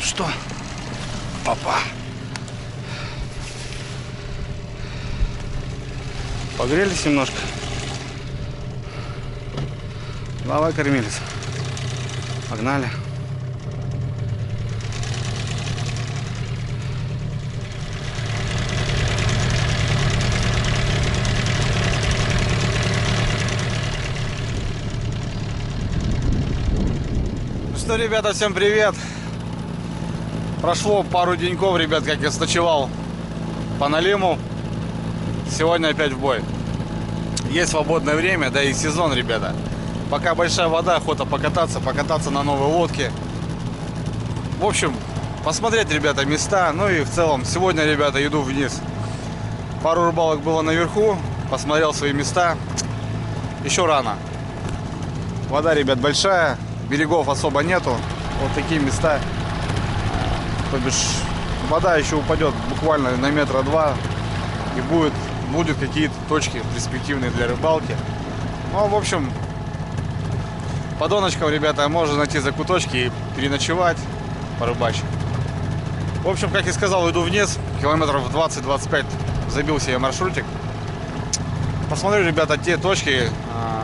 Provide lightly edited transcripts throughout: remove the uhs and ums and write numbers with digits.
что? Опа. Погрелись немножко. Давай, кормились. Погнали. Ну что, ребята, всем привет. Прошло пару деньков, ребят, как я ночевал по Налиму. Сегодня опять в бой. Есть свободное время, да и сезон, ребята. Пока большая вода, охота покататься на новой лодке. В общем, посмотреть, ребята, места. Ну и в целом, сегодня, ребята, иду вниз. Пару рыбалок было наверху, посмотрел свои места. Еще рано. Вода, ребят, большая, берегов особо нету. Вот такие места. То бишь, вода еще упадет буквально на метра два. И будут какие-то точки перспективные для рыбалки. Ну, в общем, по доночкам, ребята, можно найти закуточки и переночевать, порыбачить. В общем, как и сказал, иду вниз. Километров 20-25 забился я маршрутик. Посмотрю, ребята, те точки,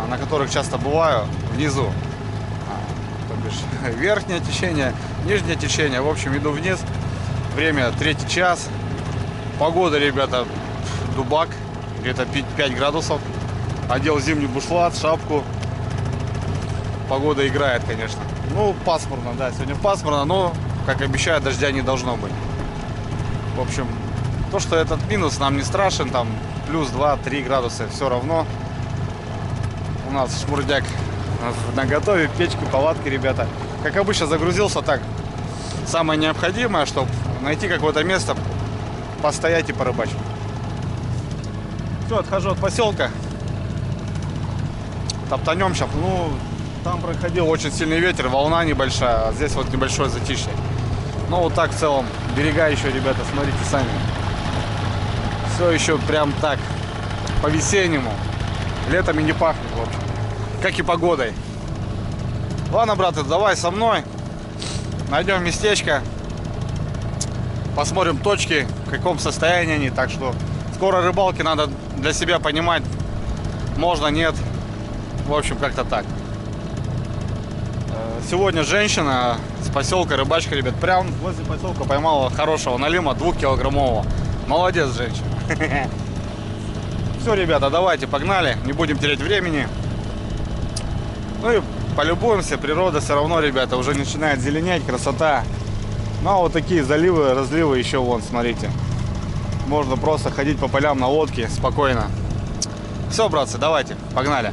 на которых часто бываю, внизу. То бишь, верхнее течение, нижнее течение. В общем, иду вниз. Время 3-й час. Погода, ребята, дубак. Где-то 5 градусов. Одел зимний бушлат, шапку. Погода играет, конечно. Ну, пасмурно, да. Сегодня пасмурно, но, как обещают, дождя не должно быть. В общем, то, что этот минус нам не страшен, там плюс 2-3 градуса, все равно. У нас шмурдяк на готове, печки, палатки, ребята. Как обычно, загрузился так. Самое необходимое, чтобы найти какое-то место, постоять и порыбачить. Все, отхожу от поселка. Топтанем сейчас. Ну, там проходил очень сильный ветер, волна небольшая, а здесь вот небольшое затишье. Ну, вот так в целом. Берега еще, ребята, смотрите сами. Все еще прям так, по-весеннему. Летом и не пахнет, в общем. Как и погодой. Ладно, браты, давай со мной. Найдем местечко. Посмотрим точки, в каком состоянии они. Так что скоро рыбалки надо для себя понимать. Можно, нет. В общем, как-то так. Сегодня женщина с поселка, рыбачка, ребят, прям возле поселка поймала хорошего налима 2-килограммового. Молодец, женщина. Все, ребята, давайте, погнали. Не будем терять времени. Ну и полюбуемся. Природа все равно, ребята, уже начинает зеленеть. Красота. Ну а вот такие заливы, разливы еще вон, смотрите. Можно просто ходить по полям на лодке спокойно. Все, братцы, давайте, погнали.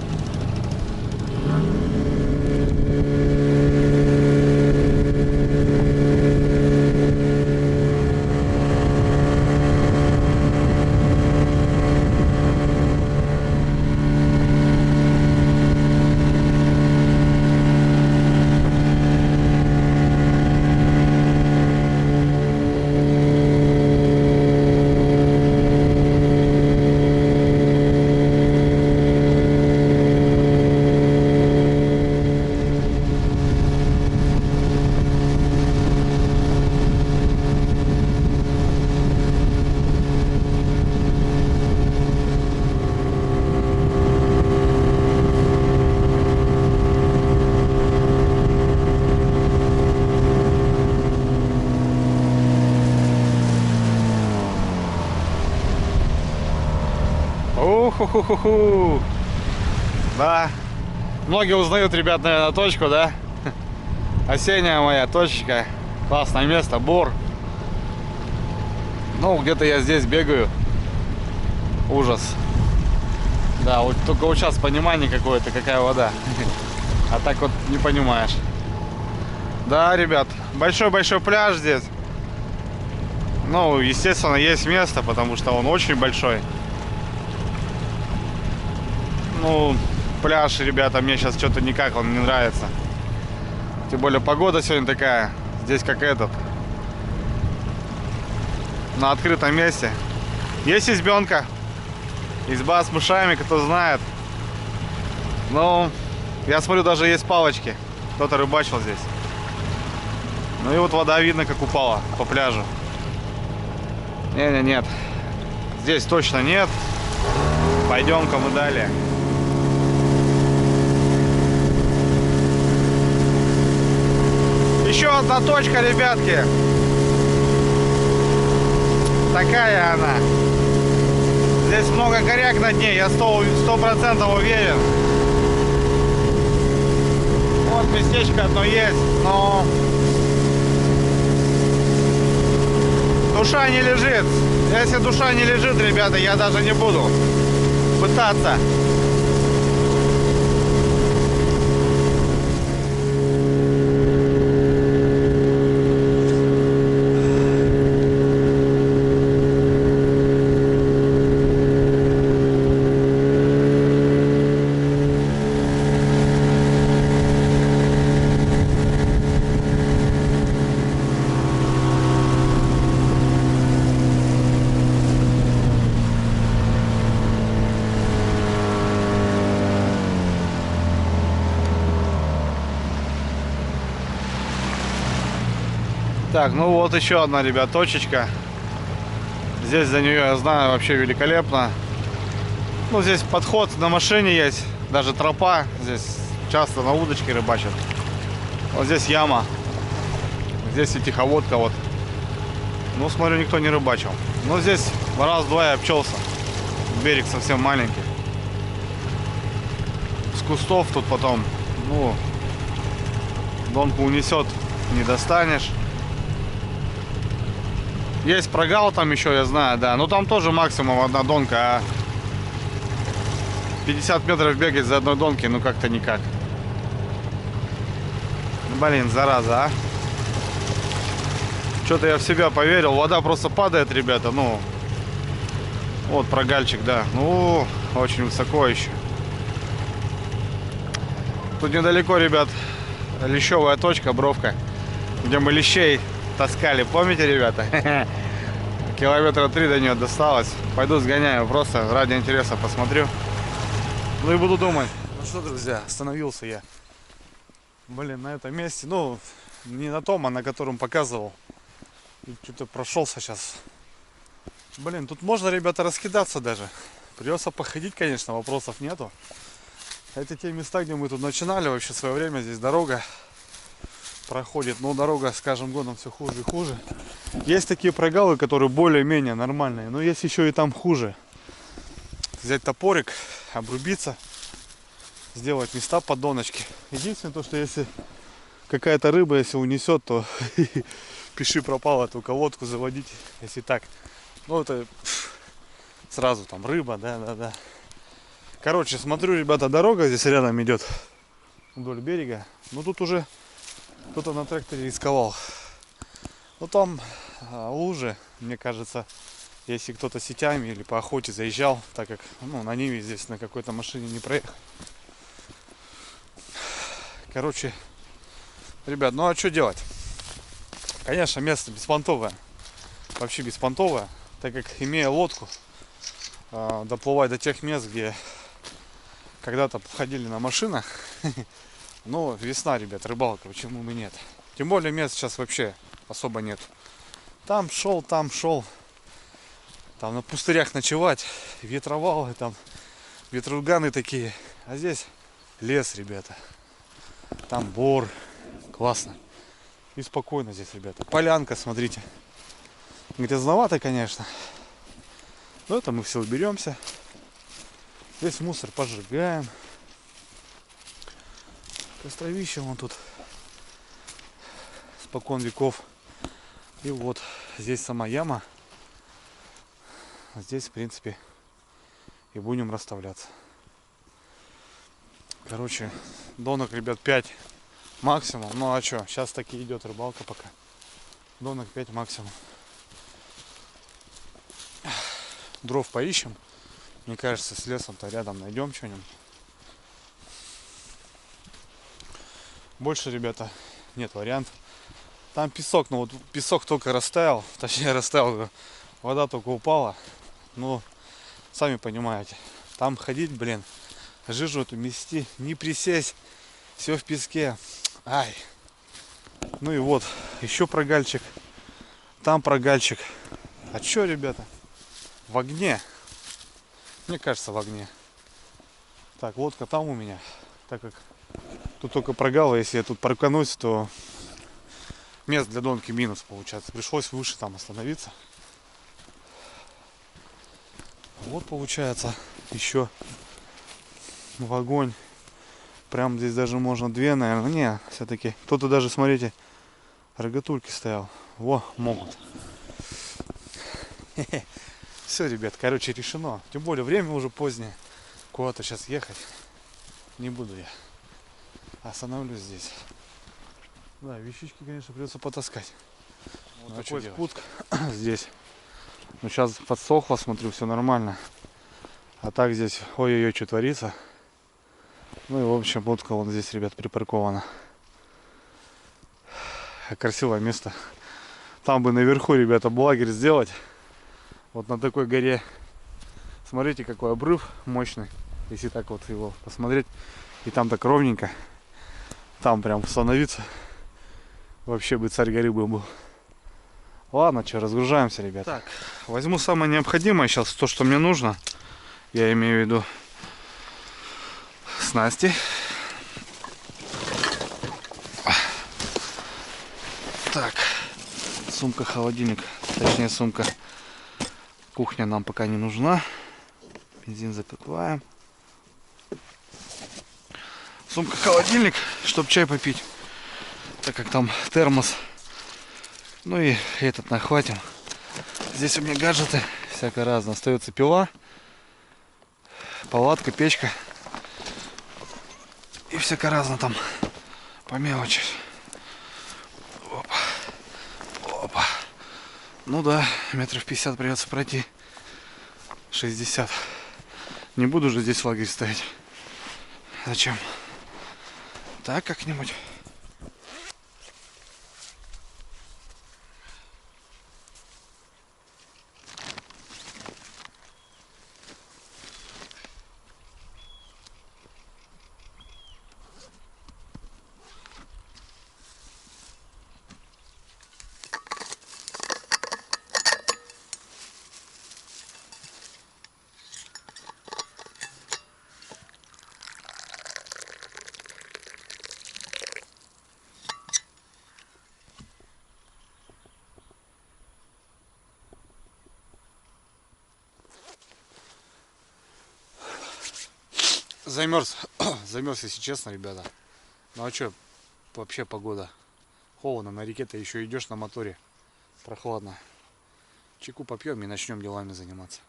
Уху-ху-ху-ху. Да. Многие узнают, ребят, наверное, точку, да? Осенняя моя точечка. Классное место, бор. Ну, где-то я здесь бегаю. Ужас. Да, вот только вот сейчас понимание какое-то, какая вода. А так вот не понимаешь. Да, ребят, большой-большой пляж здесь. Ну, естественно, есть место, потому что он очень большой. Ну, пляж, ребята, мне сейчас что-то никак он не нравится. Тем более погода сегодня такая. Здесь как этот. На открытом месте. Есть избенка. Изба с мышами, кто знает. Ну, я смотрю, даже есть палочки. Кто-то рыбачил здесь. Ну и вот вода видно, как упала по пляжу. Нет. Здесь точно нет. Пойдем-ка мы далее. Еще одна точка, ребятки. Такая она. Здесь много коряк на дне, я 100% уверен. Вот местечко одно есть, но душа не лежит. Если душа не лежит, ребята, я даже не буду пытаться. Так, ну вот еще одна, ребят, точечка. Здесь за нее, я знаю, вообще великолепно. Ну, здесь подход на машине есть, даже тропа. Здесь часто на удочке рыбачат. Вот здесь яма. Здесь и тиховодка вот. Ну, смотрю, никто не рыбачил. Но здесь раз-два я обчелся. Берег совсем маленький. С кустов тут потом, ну, донку унесет, не достанешь. Есть прогал там еще, я знаю, да. Но там тоже максимум одна донка, а 50 метров бегать за одной донки, ну как-то никак. Блин, зараза, а. Что-то я в себя поверил. Вода просто падает, ребята, ну. Вот прогальчик, да. Ну, очень высоко еще. Тут недалеко, ребят, лещевая точка, бровка, где мы лещей таскали, помните, ребята? Километра 3 до нее досталось. Пойду сгоняю, просто ради интереса посмотрю. Ну и буду думать. Ну что, друзья, остановился я. Блин, на этом месте. Ну, не на том, а на котором показывал. И что-то прошелся сейчас. Блин, тут можно, ребята, раскидаться даже. Придется походить, конечно, вопросов нету. Это те места, где мы тут начинали. Вообще в свое время здесь дорога проходит, но дорога с каждым годом все хуже и хуже. Есть такие прогалы, которые более-менее нормальные, но есть еще и там хуже. Взять топорик, обрубиться, сделать места под доночки. Единственное то, что если какая-то рыба, если унесет, то пиши пропало, эту колодку заводить, если так. Ну это сразу там рыба, да. Короче, смотрю, ребята, дорога здесь рядом идет вдоль берега. Но тут уже кто-то на тракторе рисковал. Ну там лужи, мне кажется, если кто-то сетями или по охоте заезжал, так как ну, на Ниве здесь на какой-то машине не проехать. Короче, ребят, ну а что делать? Конечно, место беспонтовое. Вообще беспонтовое, так как, имея лодку, доплывать до тех мест, где когда-то ходили на машинах. Ну, весна, ребят, рыбалка, почему бы нет? Тем более мест сейчас вообще особо нет. Там шел. Там на пустырях ночевать, ветровалы, там ветруганы такие. А здесь лес, ребята. Там бор. Классно. И спокойно здесь, ребята. Полянка, смотрите. Грязновато, конечно. Но это мы все уберемся. Весь мусор пожигаем. Костровище вон тут спокон веков. И вот здесь сама яма. Здесь, в принципе, и будем расставляться. Короче, донок, ребят, 5 максимум. Ну а что, сейчас таки идет рыбалка пока. Донок 5 максимум. Дров поищем. Мне кажется, с лесом-то рядом найдем что-нибудь. Больше, ребята, нет вариантов. Там песок, но вот песок только растаял. Точнее, растаял, вода только упала. Ну, сами понимаете. Там ходить, блин, жижу эту мести, не присесть. Все в песке. Ай. Ну и вот, еще прогальчик. Там прогальчик. А чё, ребята? В огне. Мне кажется, в огне. Так, лодка там у меня. Так как тут только прогал, если я тут проканусь, то мест для донки минус получается. Пришлось выше там остановиться. Вот получается еще в огонь. Прям здесь даже можно две, наверное. Не, все-таки. Кто-то даже, смотрите, рогатульки стоял. Во, могут. Все, ребят, короче, решено. Тем более время уже позднее. Куда-то сейчас ехать не буду я. Остановлюсь здесь. Да, вещички, конечно, придется потаскать. Вот такой спуск здесь. Ну, сейчас подсохло, смотрю, все нормально. А так здесь, ой-ой-ой, что творится. Ну и, в общем, лодка вот здесь, ребят, припаркована. Красивое место. Там бы наверху, ребята, лагерь сделать. Вот на такой горе. Смотрите, какой обрыв мощный. Если так вот его посмотреть. И там так ровненько. Там прям становиться. Вообще бы царь горы был. Ладно, что, разгружаемся, ребята. Так, возьму самое необходимое сейчас, то, что мне нужно. Я имею в виду снасти. Так, сумка-холодильник, точнее сумка. Кухня нам пока не нужна. Бензин запиваем. Сумка-холодильник, чтобы чай попить. Так как там термос. Ну и этот нахватим. Здесь у меня гаджеты всякое разное. Остается пила, палатка, печка. И всякое разное там по мелочи. Опа. Опа. Ну да, метров 50 придется пройти. 60. Не буду же здесь лагерь ставить. Зачем? Так как-нибудь. Замерз. Замерз, если честно, ребята. Ну а что, вообще погода. Холодно, на реке-то еще идешь на моторе. Прохладно. Чайку попьем и начнем делами заниматься.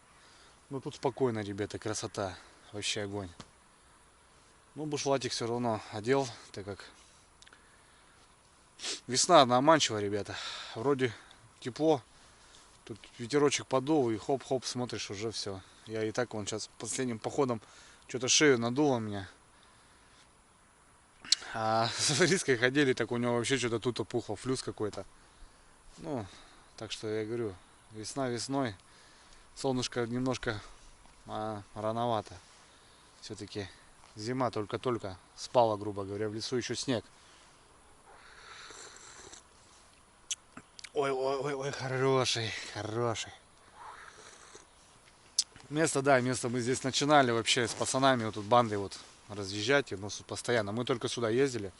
Ну тут спокойно, ребята, красота. Вообще огонь. Ну бушлатик все равно одел, так как весна она обманчива, ребята. Вроде тепло. Тут ветерочек подул и хоп-хоп, смотришь, уже все. Я и так вон сейчас последним походом что-то шею надуло меня. А с Риской ходили, так у него вообще что-то тут опухло, флюс какой-то. Ну, так что я говорю, весна весной. Солнышко немножко рановато. Все-таки зима только-только спала, грубо говоря. В лесу еще снег. Ой-ой-ой, хороший, хороший. Место, да, место мы здесь начинали вообще с пацанами, вот тут бандой вот разъезжать, но постоянно. Мы только сюда ездили.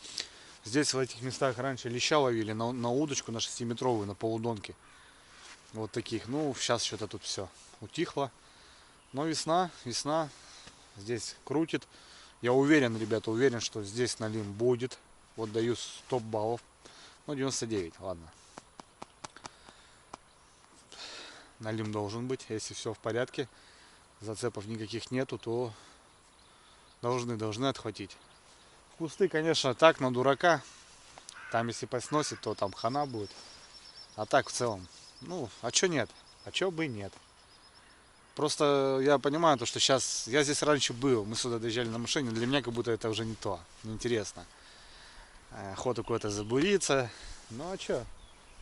Здесь в этих местах раньше леща ловили на удочку, на 6-метровую, на полудонке. Вот таких. Ну, сейчас что-то тут все утихло. Но весна, весна. Здесь крутит. Я уверен, ребята, уверен, что здесь налим будет. Вот даю 100 баллов. Ну, 99, ладно. Налим должен быть, если все в порядке. Зацепов никаких нету, то должны отхватить. Кусты, конечно, так, на дурака. Там, если посносит, то там хана будет. А так, в целом, ну, а чё нет? А чё бы и нет? Просто я понимаю, то, что сейчас... Я здесь раньше был, мы сюда доезжали на машине, для меня как будто это уже не то, неинтересно. Охота куда-то забуриться. Ну, а чё?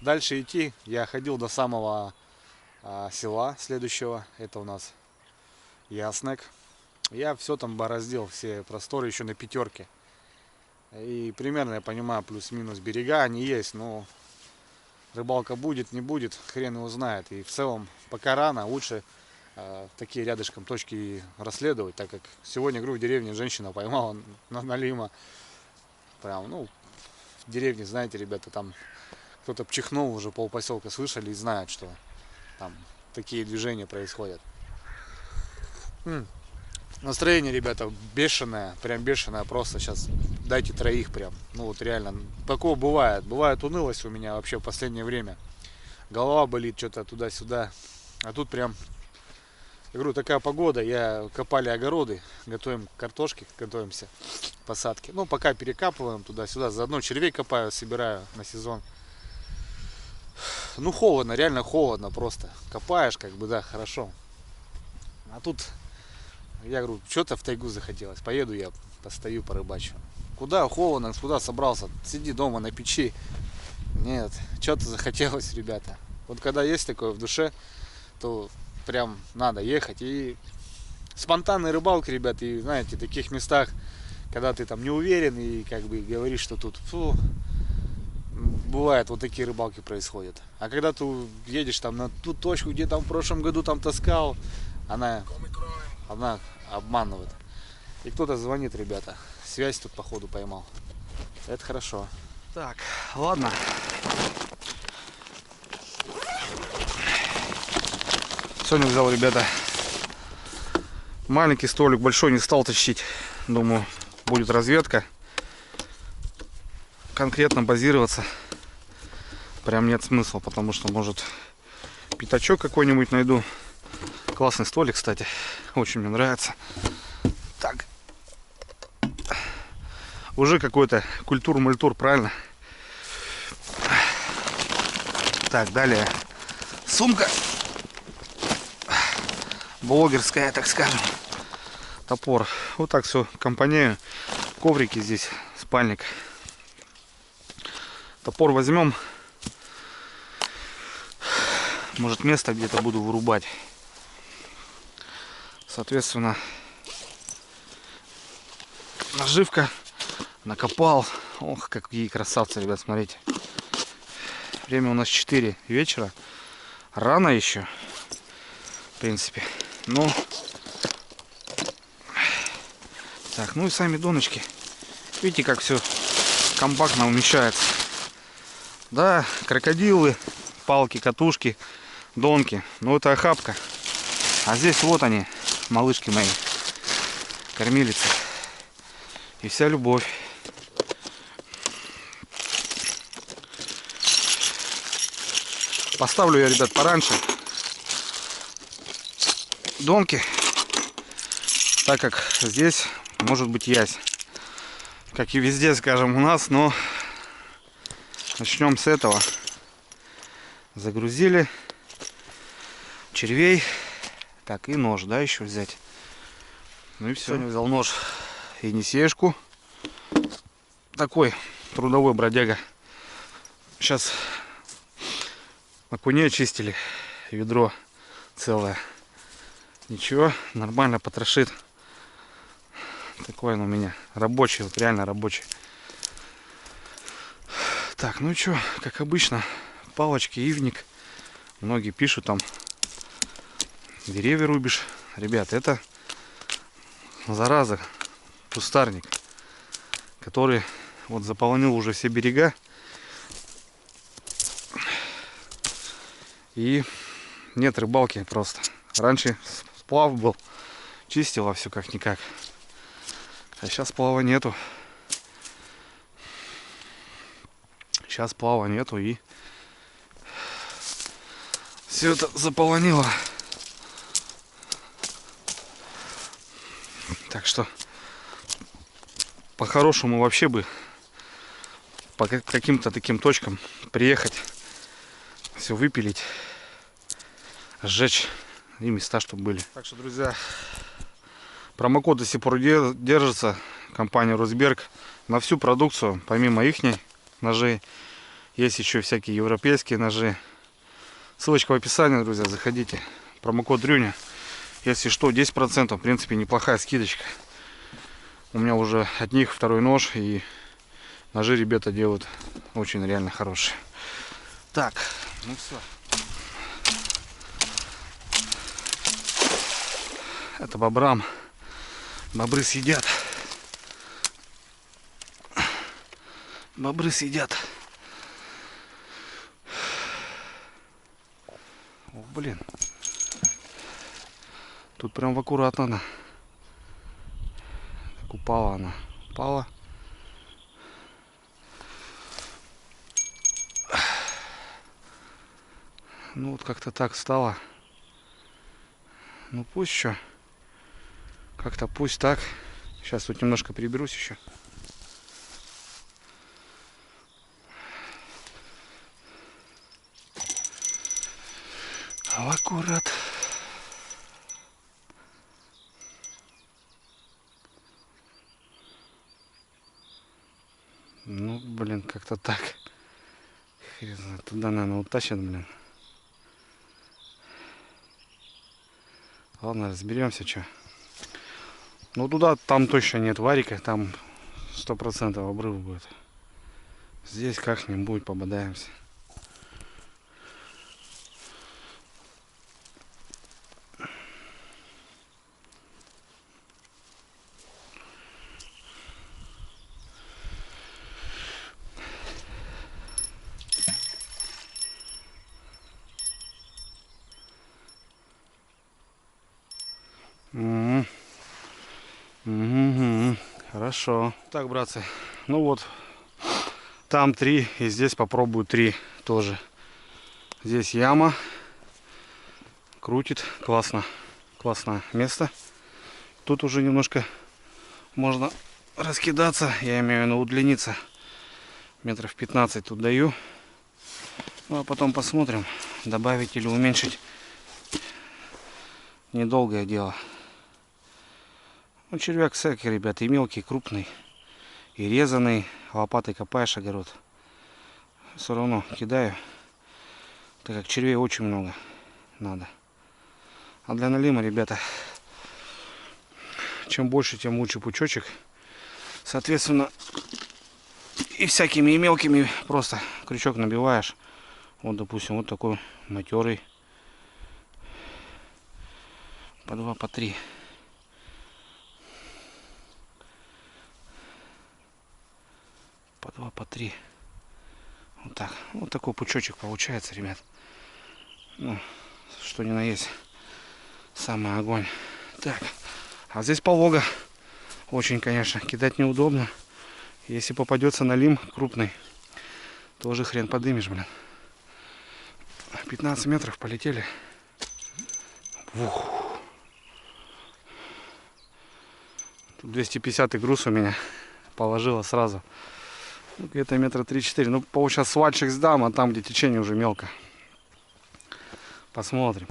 Дальше идти. Я ходил до самого села следующего. Это у нас Яснек. Я все там бороздил, все просторы еще на пятерке. И примерно я понимаю, плюс-минус берега они есть, но рыбалка будет, не будет, хрен его знает. И в целом пока рано, лучше такие рядышком точки расследовать, так как сегодня, говорю, в деревне женщина поймала на налима. Прям, ну, в деревне, знаете, ребята, там кто-то чихнул, уже полпоселка слышали и знают, что там такие движения происходят. Настроение, ребята, бешеное, прям бешеное просто. Сейчас дайте троих прям. Ну вот реально, такого бывает. Бывает унылость у меня вообще в последнее время. Голова болит, что-то туда-сюда. А тут прям, я говорю, такая погода. Я копали огороды, готовим картошки, готовимся к посадке. Ну, пока перекапываем туда-сюда. Заодно червей копаю, собираю на сезон. Ну, холодно, реально холодно просто. Копаешь, как бы, да, хорошо. А тут, я говорю, что-то в тайгу захотелось. Поеду я, постою, порыбачу. Куда холодно, куда собрался? Сиди дома на печи. Нет, что-то захотелось, ребята. Вот когда есть такое в душе, то прям надо ехать. И спонтанная рыбалка, ребята, и знаете, в таких местах, когда ты там не уверен и как бы говоришь, что тут, фу, бывает, вот такие рыбалки происходят. А когда ты едешь там на ту точку, где там в прошлом году там таскал, она обманывает. И кто-то звонит, ребята. Связь тут походу поймал. Это хорошо. Так, ладно. Сегодня взял, ребята, маленький столик, большой не стал тащить. Думаю, будет разведка. Конкретно базироваться прям нет смысла, потому что, может, пятачок какой-нибудь найду. Классный столик, кстати. Очень мне нравится. Так. Уже какой-то культур-мультур, правильно? Так, далее. Сумка. Блогерская, так скажем. Топор. Вот так все компонею. Коврики здесь, спальник. Топор возьмем. Может, место где-то буду вырубать. Соответственно, наживка. Накопал. Ох, какие красавцы, ребят, смотрите. Время у нас 4 вечера. Рано еще. В принципе. Ну. Так, ну и сами доночки. Видите, как все компактно умещается. Да, крокодилы, палки, катушки, донки. Ну это охапка. А здесь вот они, малышки мои. Кормилицы. И вся любовь. Поставлю я, ребят, пораньше донки, так как здесь может быть ясь, как и везде, скажем, у нас. Но начнем с этого. Загрузили червей. Так, и нож, да, еще взять. Ну и все. Сегодня взял нож и несешку. Такой трудовой бродяга. Сейчас на куне очистили, ведро целое. Ничего, нормально потрошит. Такой он у меня рабочий, вот реально рабочий. Так, ну и что, как обычно, палочки, ивник. Многие пишут там, деревья рубишь. Ребят, это зараза, кустарник, который вот заполонил уже все берега. И нет рыбалки просто. Раньше сплав был, чистила все как-никак. А сейчас сплава нету. Сейчас сплава нету, и все это заполонило. Так что по-хорошему вообще бы по каким-то таким точкам приехать, все выпилить, сжечь и места, чтобы были. Так что, друзья, промокод до сих пор держится. Компания Росберг на всю продукцию, помимо ихней ножей, есть еще всякие европейские ножи. Ссылочка в описании, друзья, заходите. Промокод Дрюня. Если что, 10%, в принципе, неплохая скидочка. У меня уже от них второй нож, и Ножи ребята делают очень реально хорошие. Так, ну все. Это бобрам. Бобры съедят. Бобры съедят. О, блин. Тут прям аккуратно она. Так упала она. Упала. Ну вот как-то так стало. Ну пусть еще. Как-то пусть так. Сейчас тут немножко приберусь еще. Аккурат. Ну, блин, как-то так. Хрен знает. Туда, наверное, утащат, блин. Ладно, разберемся, что. Ну, туда, там точно нет варика. Там 100% обрыв будет. Здесь как-нибудь пободаемся. Хорошо. Так, братцы, ну вот, там 3, и здесь попробую 3 тоже. Здесь яма, крутит, классно, классное место. Тут уже немножко можно раскидаться, я имею в виду удлиниться. Метров 15 тут даю. Ну а потом посмотрим, добавить или уменьшить. Недолгое дело. Ну, червяк всякий, ребята, и мелкий, и крупный, и резанный. Лопатой копаешь огород. Все равно кидаю, так как червей очень много надо. А для налима, ребята, чем больше, тем лучше пучочек. Соответственно, и всякими и мелкими просто крючок набиваешь. Вот, допустим, вот такой матерый. По 2, по 3. По 2, по 3. Вот так. Вот такой пучочек получается, ребят. Ну, что ни на есть. Самый огонь. Так. А здесь полого. Очень, конечно, кидать неудобно. Если попадется налим крупный, тоже хрен подымешь, блин. 15 метров полетели. Ух. Тут 250 груз у меня. Положила сразу. Где-то метра 3-4. Ну, сейчас свальчик сдам, а там, где течение уже мелко. Посмотрим.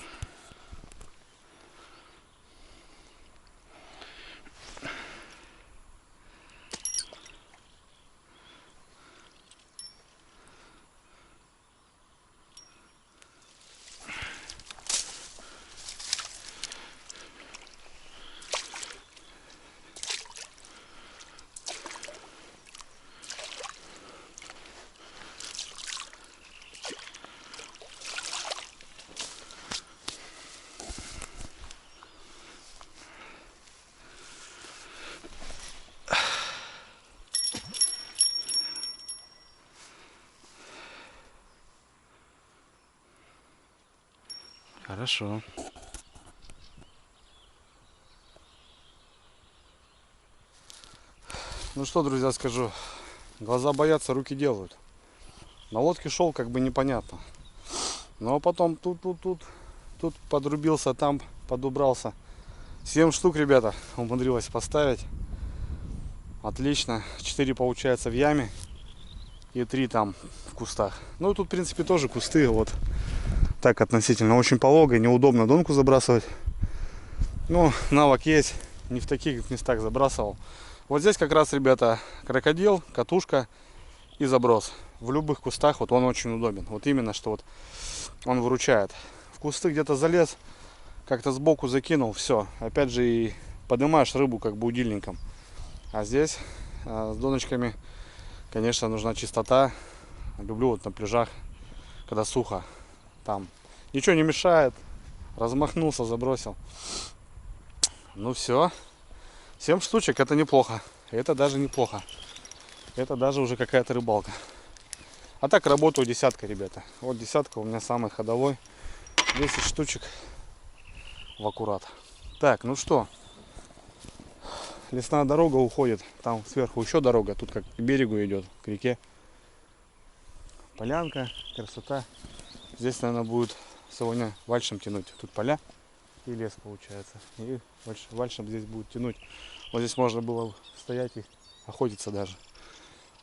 Хорошо. Ну что, друзья, скажу. Глаза боятся, руки делают. На лодке шел как бы непонятно. Но потом тут подрубился, там подубрался. 7 штук, ребята, умудрилась поставить. Отлично. 4 получается в яме. И 3 там в кустах. Ну тут, в принципе, тоже кусты. Вот так относительно. Очень полого, неудобно донку забрасывать. Ну, навык есть. Не в таких местах забрасывал. Вот здесь как раз, ребята, крокодил, катушка и заброс. В любых кустах вот он очень удобен. Вот именно, что вот он выручает. В кусты где-то залез, как-то сбоку закинул, все. Опять же и поднимаешь рыбу как бы удильником. А здесь с доночками Конечно, нужна чистота. Люблю вот на пляжах, когда сухо. Там ничего не мешает. Размахнулся, забросил. Ну все. 7 штучек это неплохо. Это даже неплохо. Это даже уже какая-то рыбалка. А так работаю десятка, ребята. Вот десятка у меня самый ходовой. 10 штучек в аккурат. Так, ну что. Лесная дорога уходит. Там сверху еще дорога. Тут как к берегу идет, к реке. Полянка, красота. Здесь, наверное, будет сегодня вальшем тянуть. Тут поля и лес получается. И вальшем здесь будет тянуть. Вот здесь можно было стоять и охотиться даже.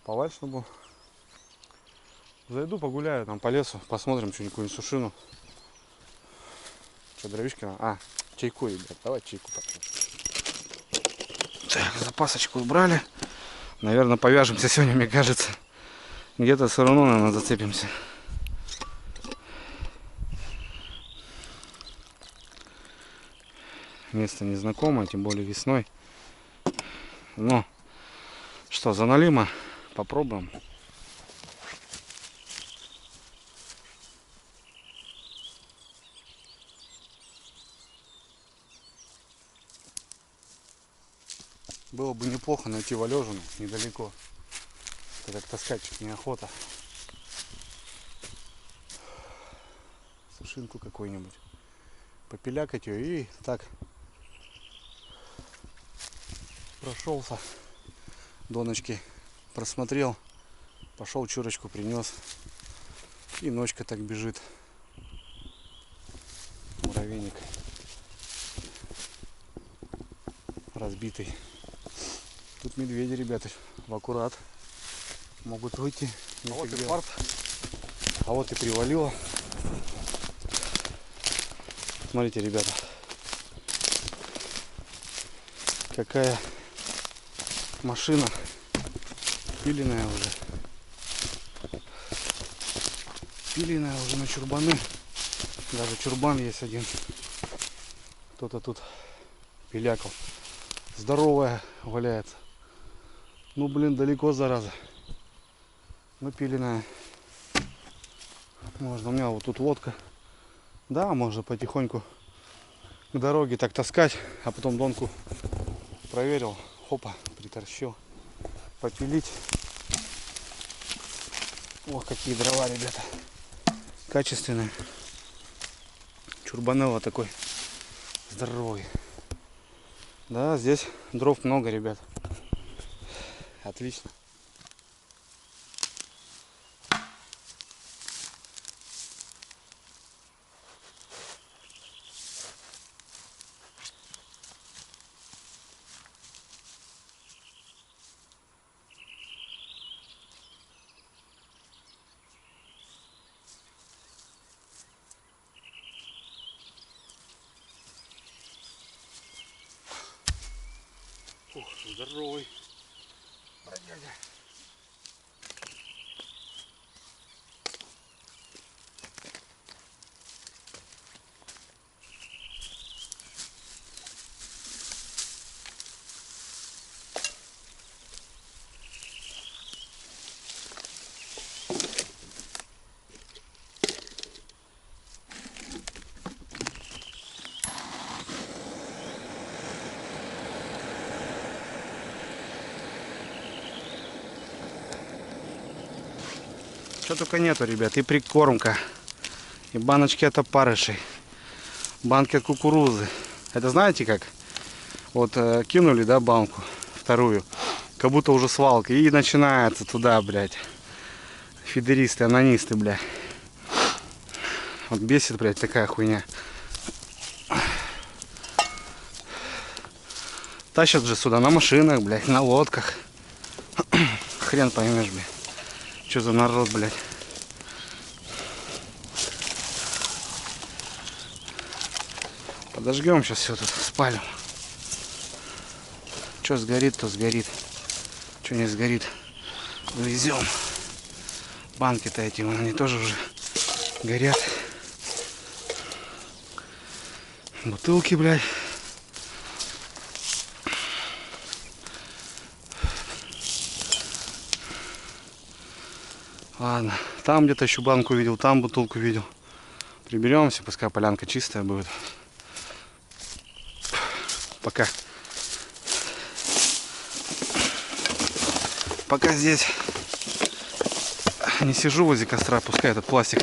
По вальшному. Зайду, погуляю там по лесу, посмотрим что-нибудь, сушину. Что, дровишки надо? А, чайку, ребят, давай чайку попьем. Так, запасочку убрали. Наверное, повяжемся сегодня, мне кажется. Где-то все равно, наверное, зацепимся. Место незнакомое, тем более весной. Но, что, за налима? Попробуем. Было бы неплохо найти валежину недалеко. Так таскать чуть неохота. Сушинку какую-нибудь. Попилякать ее и так прошелся. Доночки просмотрел. Пошел чурочку принес. И ночка так бежит. Муравейник разбитый. Тут медведи, ребята, в аккурат могут выйти. А вот и фарт. А вот и привалило. Смотрите, ребята, какая машина пиленная уже. Пиленная уже на чурбаны. Даже чурбан есть один. Кто-то тут пилякал. Здоровая валяется. Ну, блин, далеко, зараза. Ну, пиленая. Можно, у меня вот тут лодка. Да, можно потихоньку к дороге так таскать. А потом донку проверил. Хопа, приторщил. Попилить. Ох, какие дрова, ребята. Качественные. Чурбанелло такой здоровый. Да, здесь дров много, ребят. Отлично. Ух, здоровый. Бродяга. Что только нету, ребят. И прикормка, и баночки от опарышей, банка кукурузы. Это знаете как? Вот кинули, да, банку вторую, как будто уже свалка, и начинается туда, блядь, фидеристы, анонисты, блядь. Вот бесит, блядь, такая хуйня. Тащат же сюда на машинах, блядь, на лодках. Хрен поймешь, блядь. Что за народ, блядь? Подожгем сейчас все тут, спалим. Что сгорит, то сгорит. Что не сгорит, вывезем. Банки-то эти, они тоже уже горят. Бутылки, блядь. Ладно, там где-то еще банку видел, там бутылку видел. Приберемся, пускай полянка чистая будет. Пока здесь не сижу возле костра, пускай этот пластик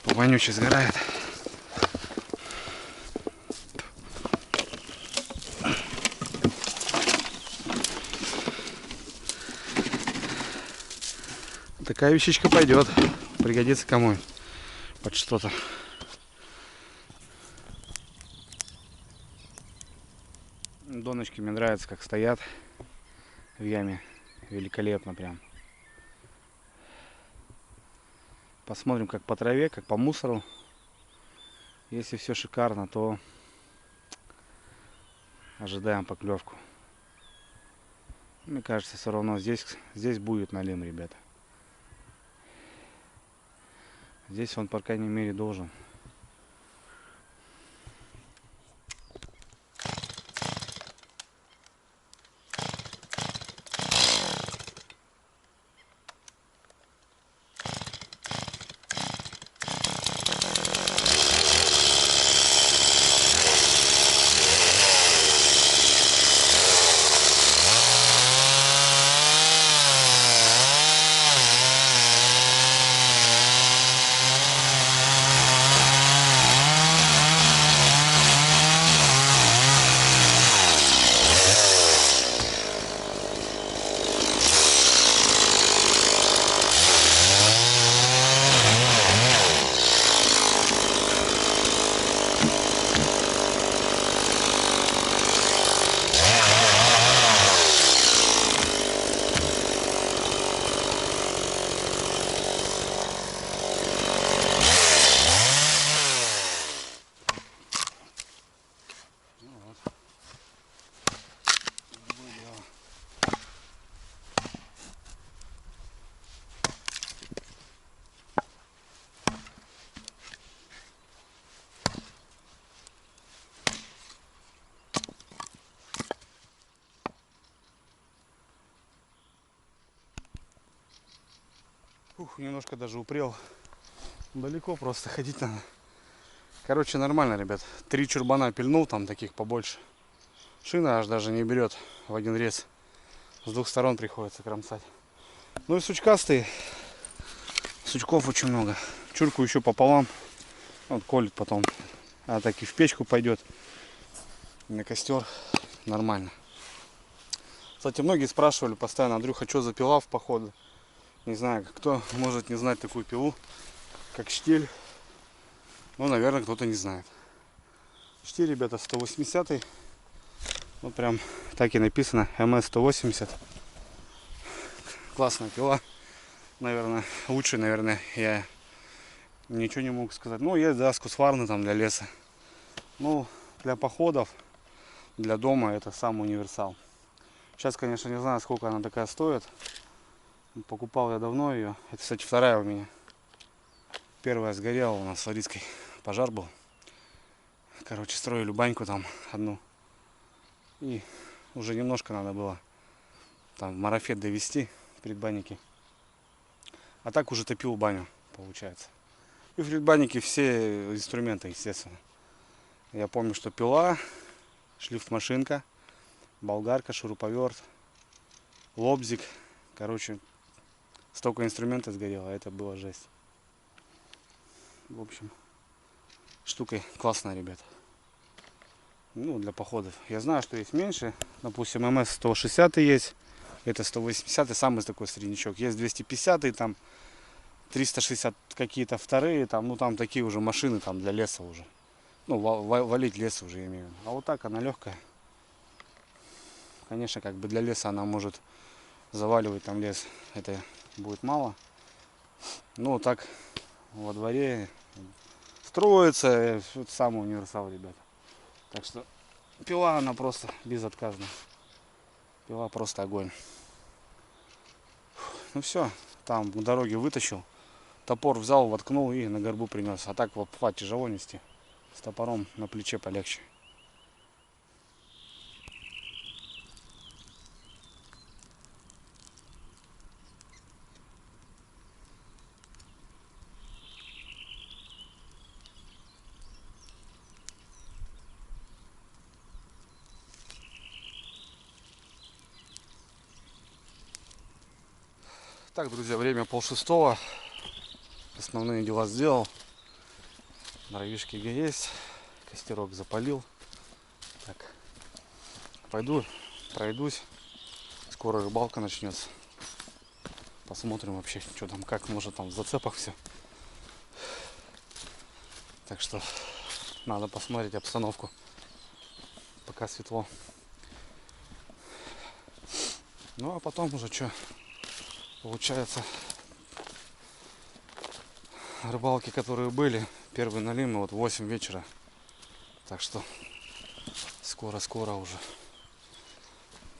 вонючий сгорает. Такая вещичка пойдет, пригодится кому под что-то. Доночки мне нравятся, как стоят в яме, великолепно прям. Посмотрим, как по траве, как по мусору. Если все шикарно, то ожидаем поклевку. Мне кажется, все равно здесь будет налим, ребята. Здесь он, по крайней мере, должен. Немножко даже упрел. Далеко просто ходить надо. Короче, нормально, ребят. 3 чурбана пильнул, там таких побольше. Шина аж даже не берет в один рез. С двух сторон приходится кромсать. Ну и сучкастые. Сучков очень много. Чурку еще пополам. Вот колет потом. А так и в печку пойдет. На костер. Нормально. Кстати, многие спрашивали постоянно: Андрюха, что за пила в походу? Не знаю, кто может не знать такую пилу, как штиль. Ну, наверное, кто-то не знает. Штиль, ребята, 180-й. Вот прям так и написано. МС-180. Классная пила. Наверное, лучше, наверное, я ничего не могу сказать. Ну, есть, да, скусварны там для леса. Ну, для походов, для дома это самый универсал. Сейчас, конечно, не знаю, сколько она такая стоит. Покупал я давно ее. Это, кстати, вторая у меня. Первая сгорела у нас с Ларицкой. Пожар был. Короче, строили баньку там одну. И уже немножко надо было там марафет довести в предбаннике. А так уже топил баню, получается. И в предбаннике все инструменты, естественно. Я помню, что пила, шлифмашинка, болгарка, шуруповерт, лобзик. Короче, столько инструментов сгорело, это было жесть. В общем, штука классная, ребята. Ну, для походов. Я знаю, что есть меньше. Допустим, МС-160 есть. Это 180, самый такой среднячок. Есть 250, там 360 какие-то вторые. Там, ну, там такие уже машины там для леса уже. Ну, валить лес уже имею. А вот так она легкая. Конечно, как бы для леса она может заваливать там лес. Это будет мало. Ну, вот так во дворе строится. Это самый универсал, ребята. Так что пила, она просто безотказна. Пила просто огонь. Ну все, там к дороге вытащил. Топор взял, воткнул и на горбу принес. А так вот тяжело нести. С топором на плече полегче. Так, друзья, время 5:30. Основные дела сделал. Дровишки есть. Костерок запалил. Так, пойду пройдусь. Скоро рыбалка начнется. Посмотрим вообще, что там, как, может там в зацепах все. Так что надо посмотреть обстановку, пока светло. Ну а потом уже что получается, рыбалки, которые были, первый налим вот в 8 вечера. Так что скоро уже,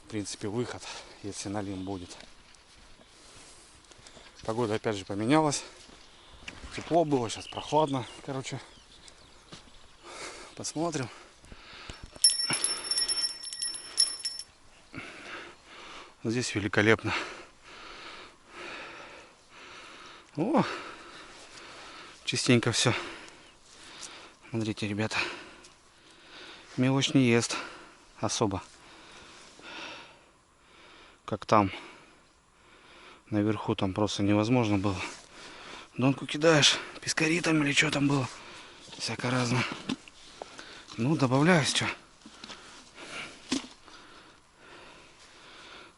в принципе, выход, если налим будет. Погода опять же поменялась. Тепло было, сейчас прохладно. Короче, посмотрим. Здесь великолепно. О, частенько все. Смотрите, ребята, мелочь не ест особо, как там наверху. Там просто невозможно было. Донку кидаешь, пескари там или что там было, всяко разно. Ну, добавляюсь, что.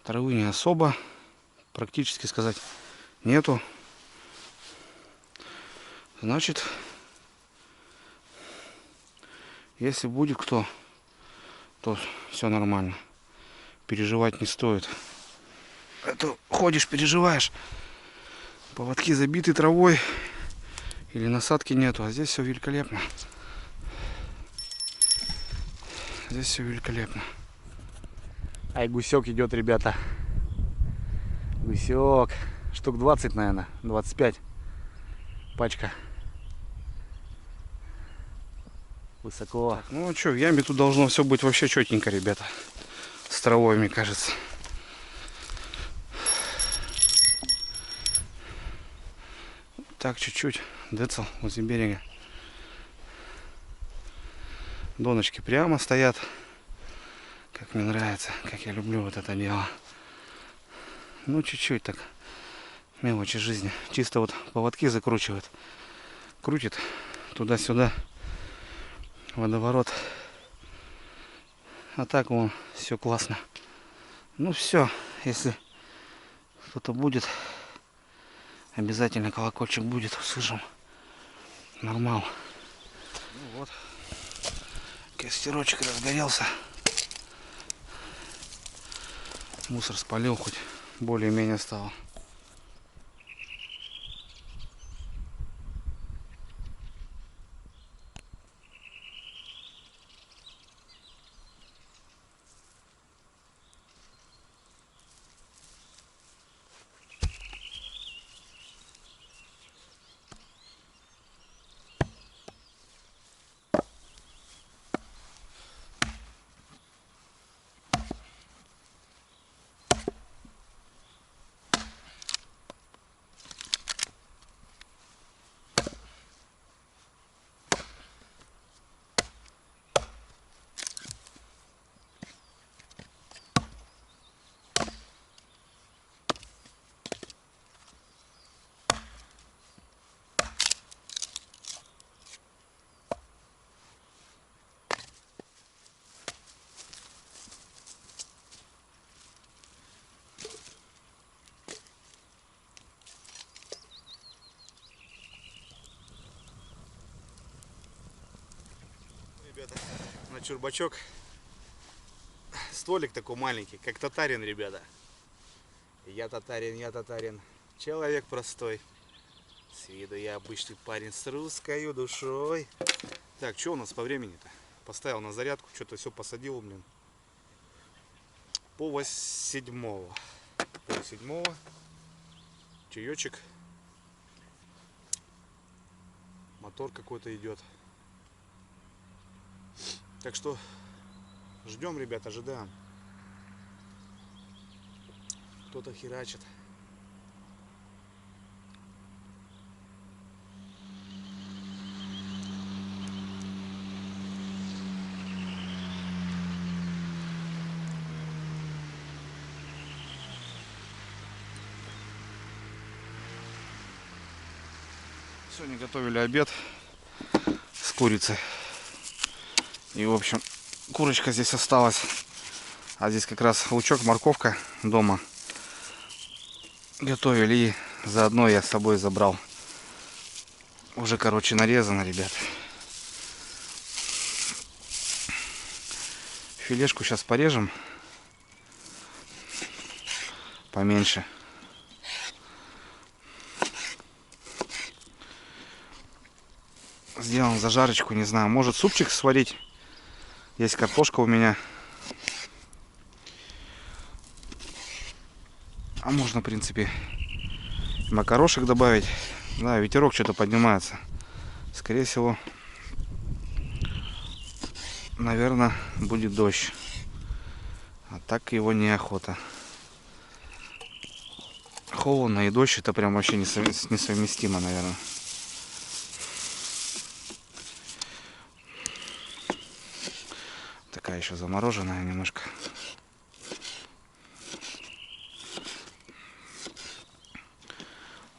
Травы не особо, практически сказать, нету. Значит, если будет кто, то все нормально. Переживать не стоит. А то ходишь, переживаешь. Поводки забиты травой или насадки нету. А здесь все великолепно. Здесь все великолепно. Ай, гусек идет, ребята. Гусек. Штук 20, наверное. 25. Пачка. Высоко. Так, ну что, в яме тут должно все быть вообще четенько, ребята. С травой, мне кажется. Так, чуть-чуть. Децл возле берега. Доночки прямо стоят. Как мне нравится, как я люблю вот это дело. Ну, чуть-чуть так. Мелочи жизни. Чисто вот поводки закручивает. Крутит туда-сюда. Водоворот. А так вон все классно. Ну все, если кто-то будет, обязательно колокольчик будет, услышим. Нормал. Ну вот. Костерочек разгорелся. Мусор спалил, хоть более-менее стало. Ребята, на чурбачок столик такой маленький, как татарин, ребята. Я татарин, человек простой. С виду я обычный парень с русской душой. Так, что у нас по времени-то? Поставил на зарядку, что-то все посадил, блин. Пол-седьмого. Чаечек. Мотор какой-то идет. Так что ждем, ребята, ожидаем. Кто-то херачит. Сегодня готовили обед с курицей. И, в общем, курочка здесь осталась. А здесь как раз лучок, морковка дома готовили. И заодно я с собой забрал. Уже, короче, нарезано, ребят. Филешку сейчас порежем. Поменьше. Сделаем зажарочку, не знаю. Может супчик сварить. Есть картошка у меня. А можно, в принципе, макарошек добавить. Да, ветерок что-то поднимается. Скорее всего, наверное, будет дождь. А так его неохота. Холодно и дождь, это прям вообще несовместимо, наверное. Такая еще замороженная немножко.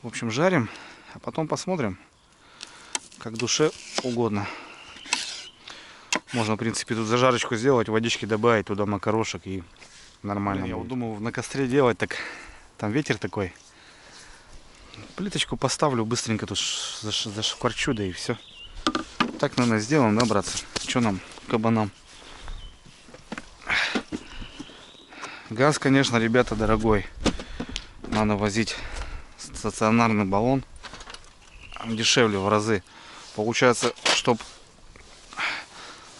В общем, жарим, а потом посмотрим, как душе угодно. Можно, в принципе, тут зажарочку сделать, водички добавить, туда макарошек и нормально. Я вот думал на костре делать, так там ветер такой. Плиточку поставлю, быстренько тут зашкварчу, да и все. Так, наверное, сделаем, да, братцы? Что нам, кабанам? Газ, конечно, ребята, дорогой. Надо возить стационарный баллон. Дешевле в разы. Получается, чтобы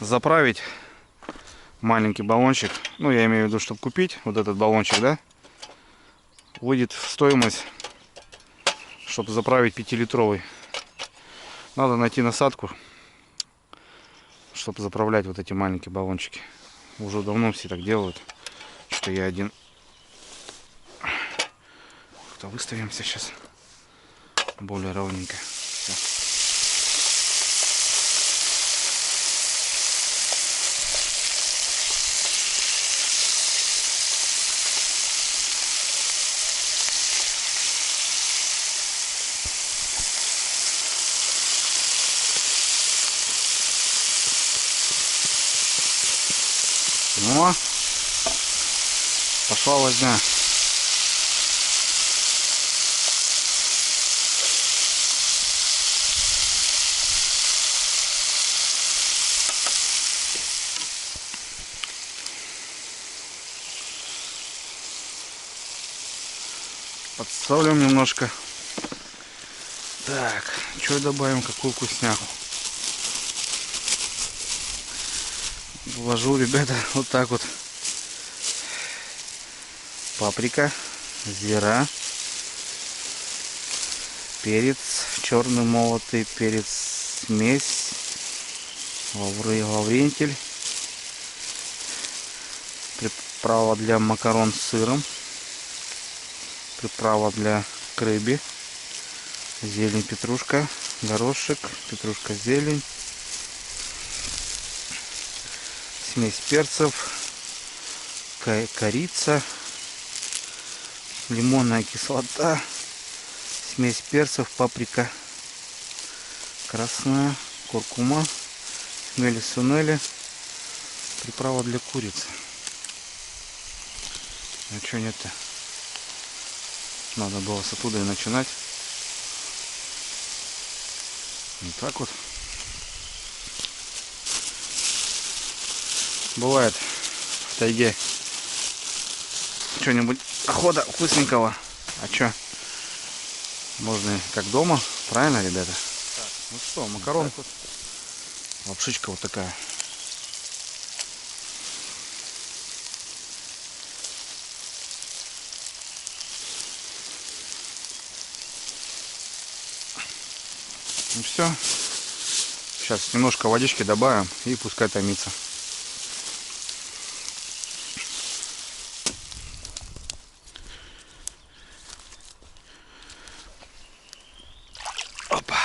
заправить маленький баллончик, ну, я имею в виду, чтобы купить вот этот баллончик, да, выйдет в стоимость, чтобы заправить 5-литровый. Надо найти насадку, чтобы заправлять вот эти маленькие баллончики. Уже давно все так делают. Что я один. Кто выставимся сейчас более ровненько. Все. Ну, пошла возня. Подставим немножко. Так, что добавим, какую вкусняху? Вложу, ребята, вот так вот. Паприка, зира, перец, черный молотый перец, смесь, лаврентель, приправа для макарон с сыром, приправа для к рыбе, зелень, петрушка, горошек, петрушка, зелень, смесь перцев, корица, лимонная кислота, смесь перцев, паприка красная, куркума, хмели-сунели, приправа для курицы. А что нет-то? Надо было с оттуда и начинать. Вот так вот. Бывает в тайге что-нибудь охота вкусненького. А что? Можно как дома, правильно, ребята? Так, ну что, макарон. Вот. Лапшичка вот такая. Ну все. Сейчас немножко водички добавим и пускай томится. Опа.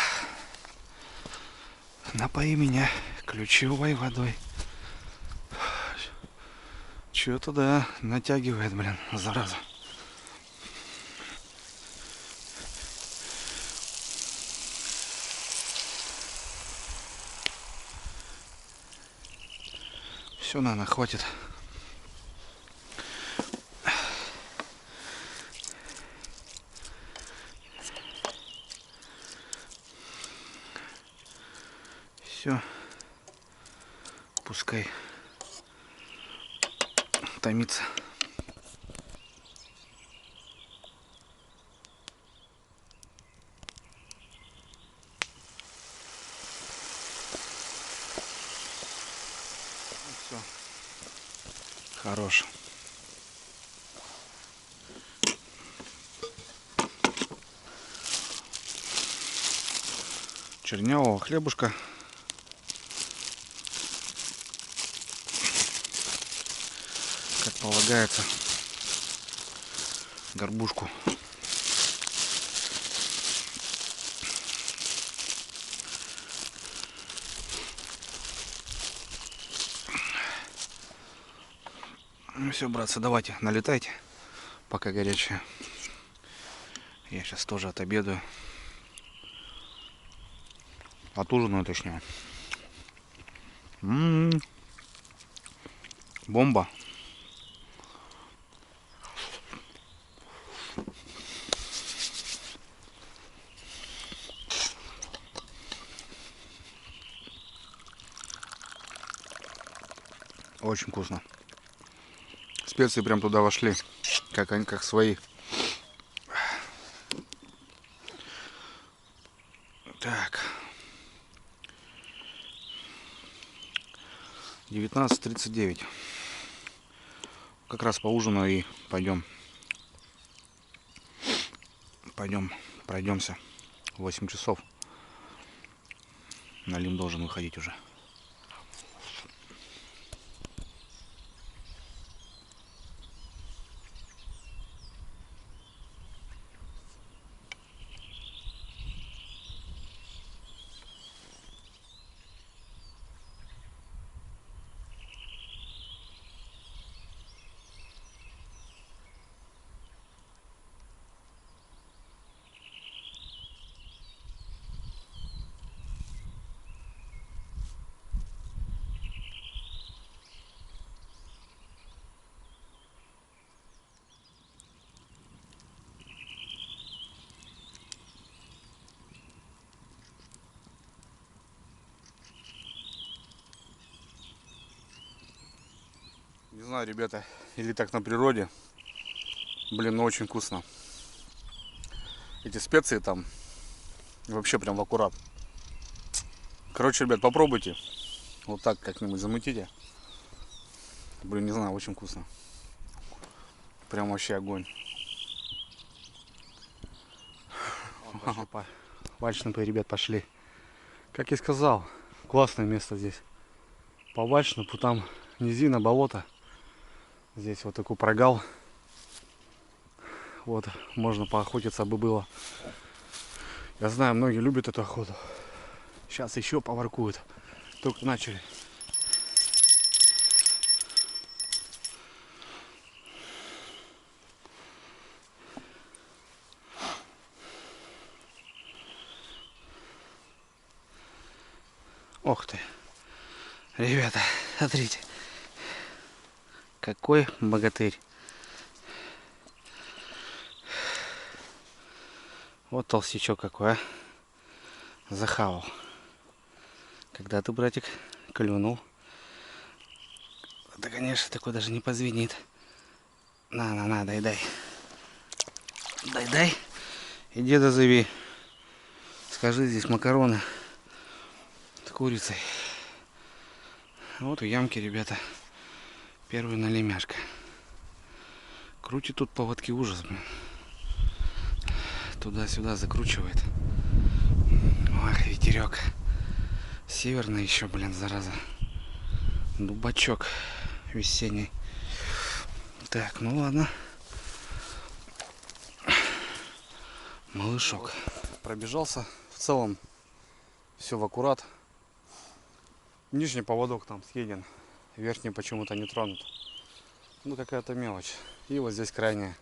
Напои меня ключевой водой. Что-то да, натягивает, блин, зараза. Все, наверное, хватит. Все. Пускай томится. Все. Хорош. Чернявого хлебушка. Как полагается, горбушку. Ну все, братцы, давайте, налетайте, пока горячая. Я сейчас тоже отобедаю. Отужинаю, точнее. Бомба. Очень вкусно. Специи прям туда вошли, как они, как свои. Так. 19:39. Как раз поужинаю и пойдем пройдемся. 8 часов. Налим должен выходить уже. Не знаю, ребята, или так на природе. Блин, ну очень вкусно. Эти специи там вообще прям в аккурат. Короче, ребят, попробуйте. Вот так как-нибудь замутите. Блин, не знаю, очень вкусно. Прям вообще огонь. Вальшнапы, ребят, пошли. Как я сказал, классное место здесь. По Вальшнапу там низина, болото. Здесь вот такой прогал. Вот, можно поохотиться бы было. Я знаю, многие любят эту охоту. Сейчас еще поворкуют. Только начали. Ох ты. Ребята, смотрите. Какой богатырь. Вот толстячок какой, а. Захавал. Когда ты, братик, клюнул. Да, конечно, такой даже не позвенит. На, дай. Дай. Иди дозови. Скажи, здесь макароны с курицей. Вот у ямки, ребята, первый налимяшка. Крутит тут поводки, ужас, блин. Туда-сюда закручивает. Ох, ветерок. Северный еще, блин, зараза. Дубачок весенний. Так, ну ладно. Малышок. Пробежался. В целом все в аккурат. Нижний поводок там съеден. Верхний почему-то не тронут. Ну, какая-то мелочь. И вот здесь крайняя.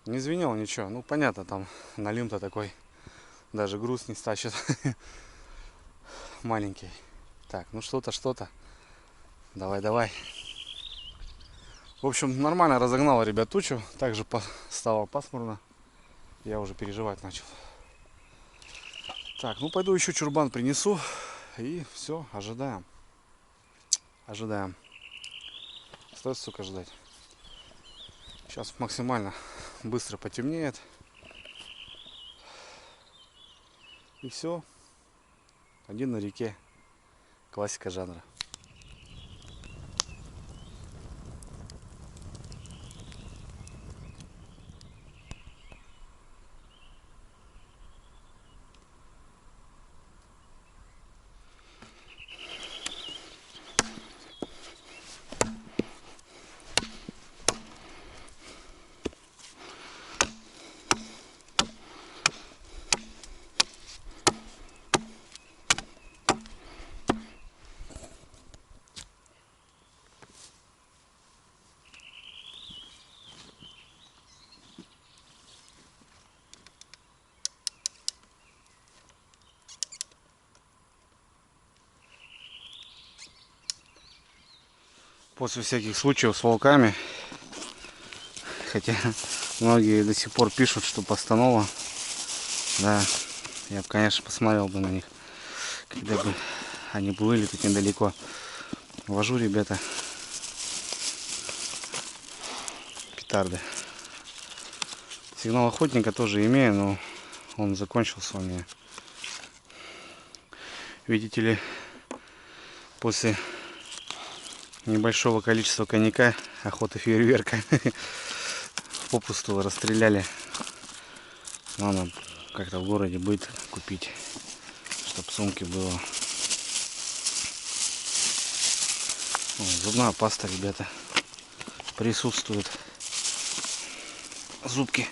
Не звенело ничего. Ну, понятно, там налим-то такой. Даже груз не стащит. Маленький. Так, ну что-то. Давай, давай. В общем, нормально разогнала, ребят, тучу. Также стало пасмурно. Я уже переживать начал. Так, ну пойду еще чурбан принесу. И все, ожидаем. Ожидаем. Стоит, сука, ждать. Сейчас максимально быстро потемнеет. И все. Один на реке. Классика жанра. После всяких случаев с волками, хотя многие до сих пор пишут, что постанова, да, я бы, конечно, посмотрел бы на них, когда бы они были тут недалеко. Вожу, ребята, петарды. Сигнал охотника тоже имею, но он закончился у меня. Видите ли, после небольшого количества коньяка, охоты фейерверка, попусту расстреляли. Надо как-то в городе быть, купить, чтобы сумки было. О, зубная паста, ребята, присутствует. Зубки.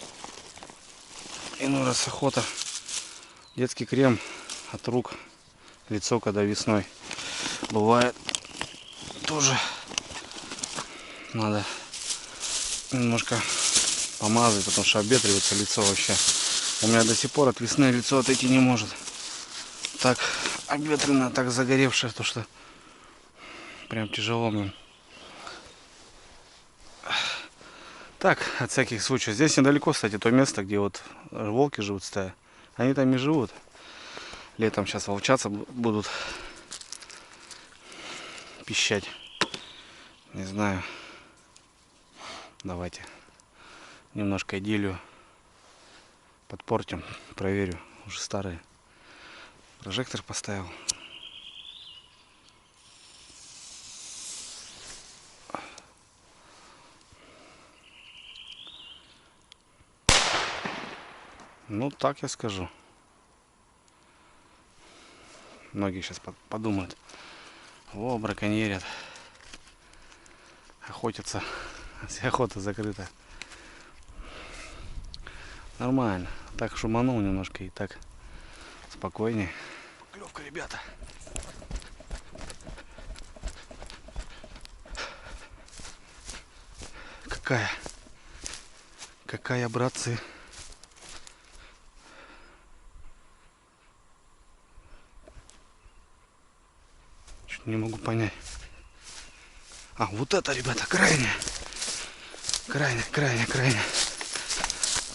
Иной раз охота. Детский крем от рук, лицо, когда весной бывает. Тоже надо немножко помазать, потому что обветривается лицо вообще. У меня до сих пор от весны лицо отойти не может. Так обветрено, так загоревшее, то что прям тяжело мне. Так, от всяких случаев. Здесь недалеко, кстати, то место, где вот волки живут, стая. Они там и живут. Летом сейчас волчаться будут, пищать. Не знаю. Давайте немножко идиллию подпортим, проверю. Уже старый прожектор поставил. Ну, так я скажу. Многие сейчас подумают: о, браконьерят, охотятся, вся охота закрыта. Нормально. Так шуманул немножко и так спокойнее. Поклевка, ребята. Какая, братцы. Чуть не могу понять. А, вот это, ребята, крайняя. Крайняя.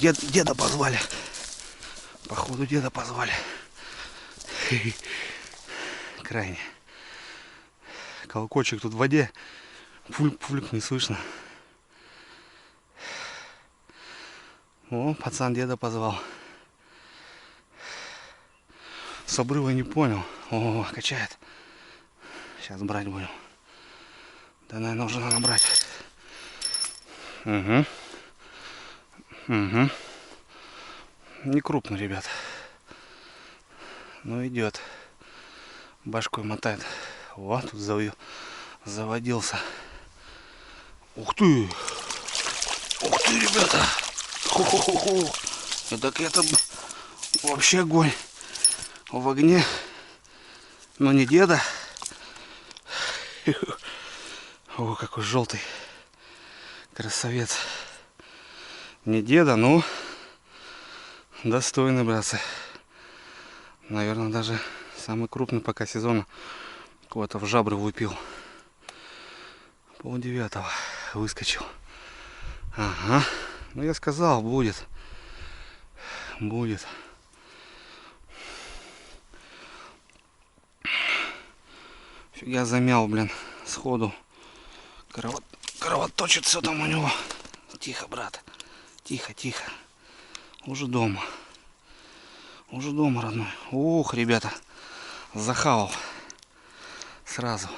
Деда позвали. Походу деда позвали. Крайне. Колокольчик тут в воде. Пульк не слышно. О, пацан деда позвал. С обрыва не понял. О, качает. Сейчас брать будем. Да, наверное, уже надо брать. Угу. Не крупный, ребят. Но идет. Башкой мотает. О, тут заводился. Ух ты! Ух ты, ребята! Ху-ху-ху-ху! Это вообще огонь. В огне. Но не деда. О, какой желтый. Красавец. Не деда, но достойный, братцы. Наверное, даже самый крупный пока сезона. Кого-то в жабры влупил. Пол-9 выскочил. Ага. Ну я сказал, будет. Будет. Фига замял, блин, сходу. Кровоточит все там у него. Тихо, брат. Тихо, тихо. Уже дома. Уже дома, родной. Ух, ребята. Захавал. Сразу.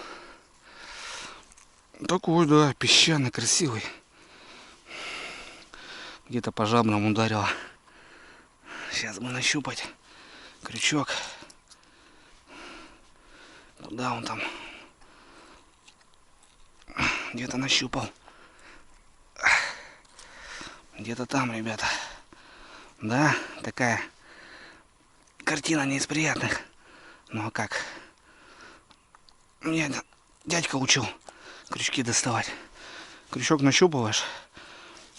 Такой, да, песчаный, красивый. Где-то по жабрам ударило. Сейчас бы нащупать крючок. Куда он там? Где-то нащупал. Где-то там, ребята. Да, такая картина не из приятных. Ну а как? Меня дядька учил крючки доставать. Крючок нащупываешь,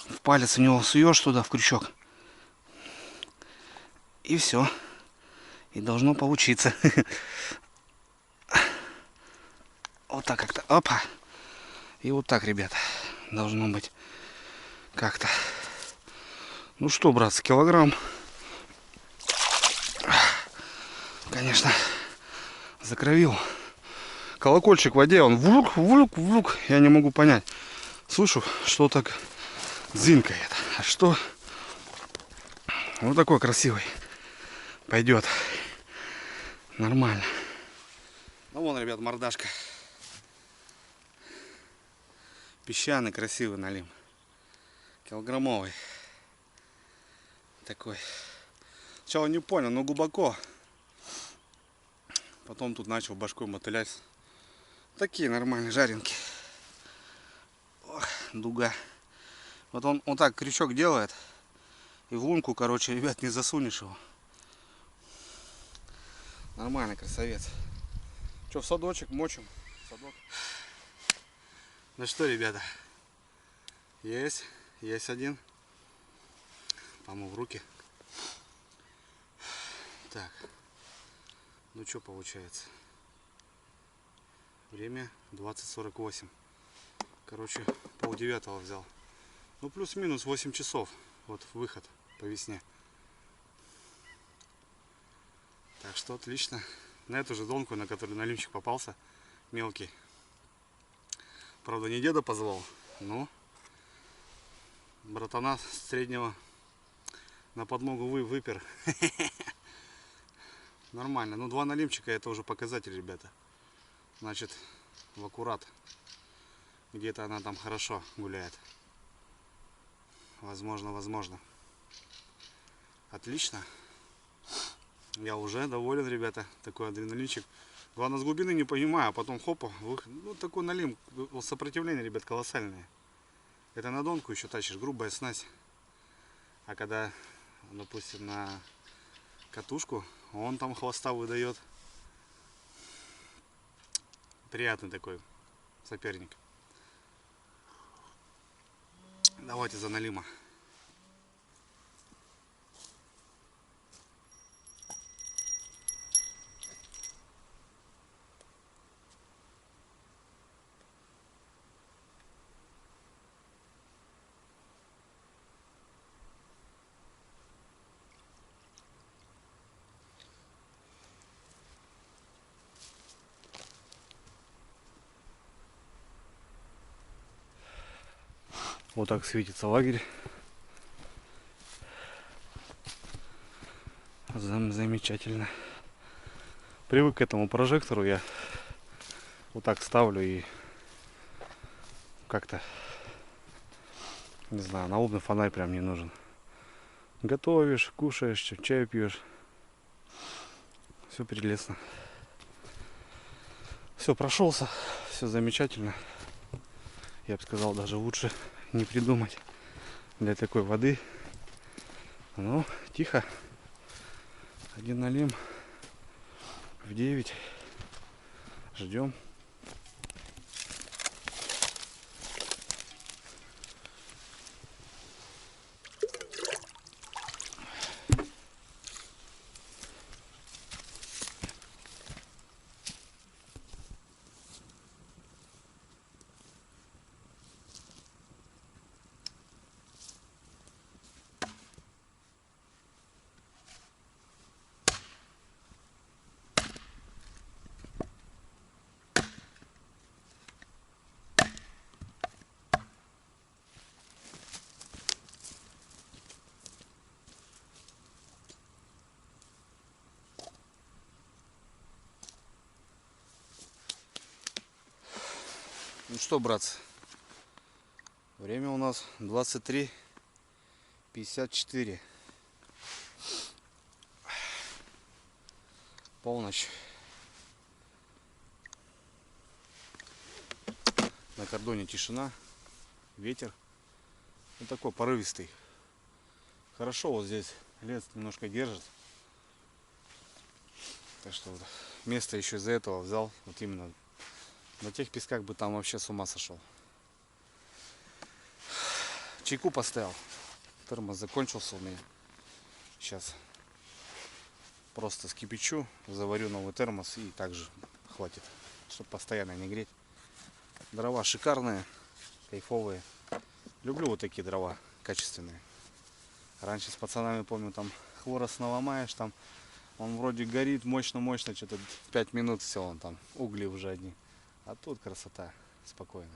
в палец у него суешь туда, в крючок. И все. И должно получиться. Вот так как-то. Опа. И вот так, ребята. Должно быть как-то. Ну что, братцы, килограмм. Конечно, закровил. Колокольчик в воде, он вулюк, вулюк, вулюк. Я не могу понять. Слышу, что так дзинкает. А что? Вот такой красивый. Пойдет. Нормально. Ну вон, ребят, мордашка. Песчаный, красивый налим. Килограммовый. Такой. Сначала не понял, но глубоко. Потом тут начал башкой мотылять. Такие нормальные жаренки. Ох, дуга. Вот он так крючок делает. И в лунку, короче, ребят, не засунешь его. Нормальный красавец. Что, в садочек мочим? Садок. Ну что, ребята. Есть один. Помыл руки. Так. Ну что получается? Время 20:48. Короче, пол-9 взял. Ну плюс-минус 8 часов. Вот выход по весне. Так что отлично. На эту же донку, на которую налимчик попался. Мелкий. Правда, не деда позвал, но братана среднего на подмогу выпер. Нормально. Ну 2 налимчика это уже показатель, ребята. Значит, в аккурат. Где-то она там хорошо гуляет. Возможно. Отлично. Я уже доволен, ребята. Такой адреналинчик. Главное, с глубины не понимаю, а потом хопа. Ну, такой налим. Сопротивление, ребят, колоссальное. Это на донку еще тащишь. Грубая снасть. А когда, допустим, на катушку, он там хвоста выдает. Приятный такой соперник. Давайте за налима. Вот так светится лагерь. Замечательно. Привык к этому прожектору. Я вот так ставлю и как-то, не знаю, налобный фонарь прям не нужен. Готовишь, кушаешь, чай пьешь. Все прелестно. Все, прошелся. Все замечательно. Я бы сказал, даже лучше не придумать для такой воды. Ну, тихо. Один налим в 9. Ждем. что, братцы, время у нас 23:54. Полночь. На кордоне тишина, ветер. Вот такой порывистый. Хорошо вот здесь лес немножко держит. Так что вот место еще из-за этого взял. Вот именно на тех песках бы там вообще с ума сошел. Чайку поставил. Термос закончился у меня. Сейчас просто скипячу, заварю новый термос и также хватит, чтобы постоянно не греть. Дрова шикарные, кайфовые. Люблю вот такие дрова, качественные. Раньше с пацанами, помню, там хворост наломаешь, там он вроде горит мощно-мощно, что-то 5 минут все, он там угли уже одни. А тут красота, спокойно.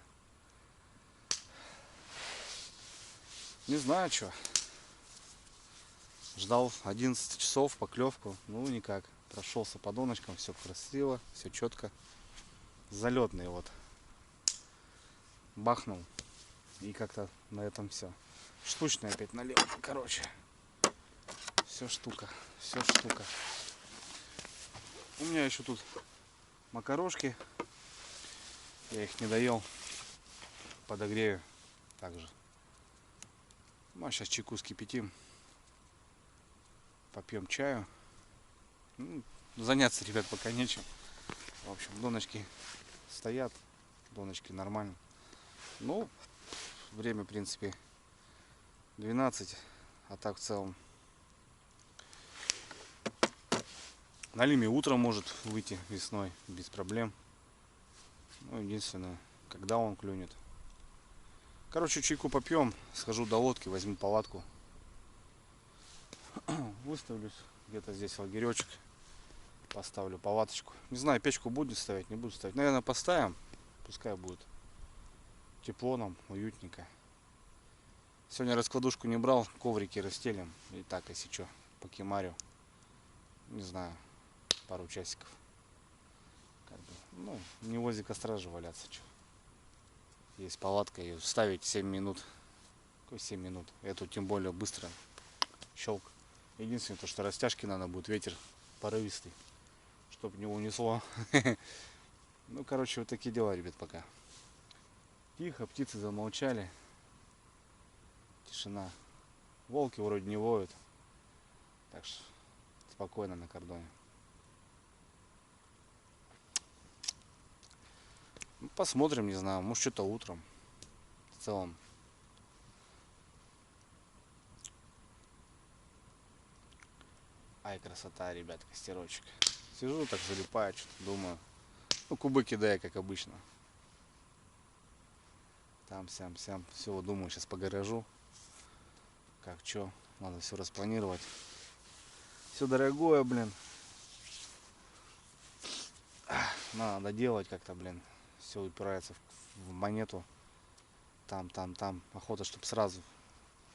Не знаю, что. Ждал 11 часов поклевку, ну никак. Прошелся по доночкам, все красиво, все четко. Залетный вот. Бахнул. И как-то на этом все. Штучный опять налил. Короче. Все штука. Все штука. У меня еще тут макарошки. Я их не доел. Подогрею также. Ну а сейчас чайку скипятим. Попьем чаю. Ну, заняться, ребят, пока нечем. В общем, доночки стоят. Доночки нормально. Ну, время, в принципе, 12. А так в целом. На лиме утром может выйти весной без проблем. Ну, единственное, когда он клюнет. Короче, чайку попьем. Схожу до лодки, возьму палатку. Выставлюсь где-то здесь лагеречек. Поставлю палаточку. Не знаю, печку буду ставить, не буду ставить. Наверное, поставим. Пускай будет тепло нам, уютненько. Сегодня раскладушку не брал, коврики расстелим. И так, если что, покемарю. Не знаю, пару часиков. Как бы, ну, не возле костра же валяться. Что. Есть палатка, ее ставить 7 минут. Какой 7 минут? Эту тем более быстро. Щелк. Единственное, то, что растяжки надо будет, ветер порывистый. Чтоб не унесло. Ну, короче, вот такие дела, ребят, пока. Тихо, птицы замолчали. Тишина. Волки вроде не воют. Так что спокойно на кордоне. Ну, посмотрим, не знаю, может что-то утром. В целом. Ай, красота, ребят, костерочек. Сижу так, залипаю, что-то думаю. Ну, кубы кидаю, как обычно. Там, сям, сям. Все, думаю, сейчас по гаражу. Как, что, надо все распланировать. Все дорогое, блин. Надо доделать как-то, блин. Все упирается в монету. Там. Охота, чтобы сразу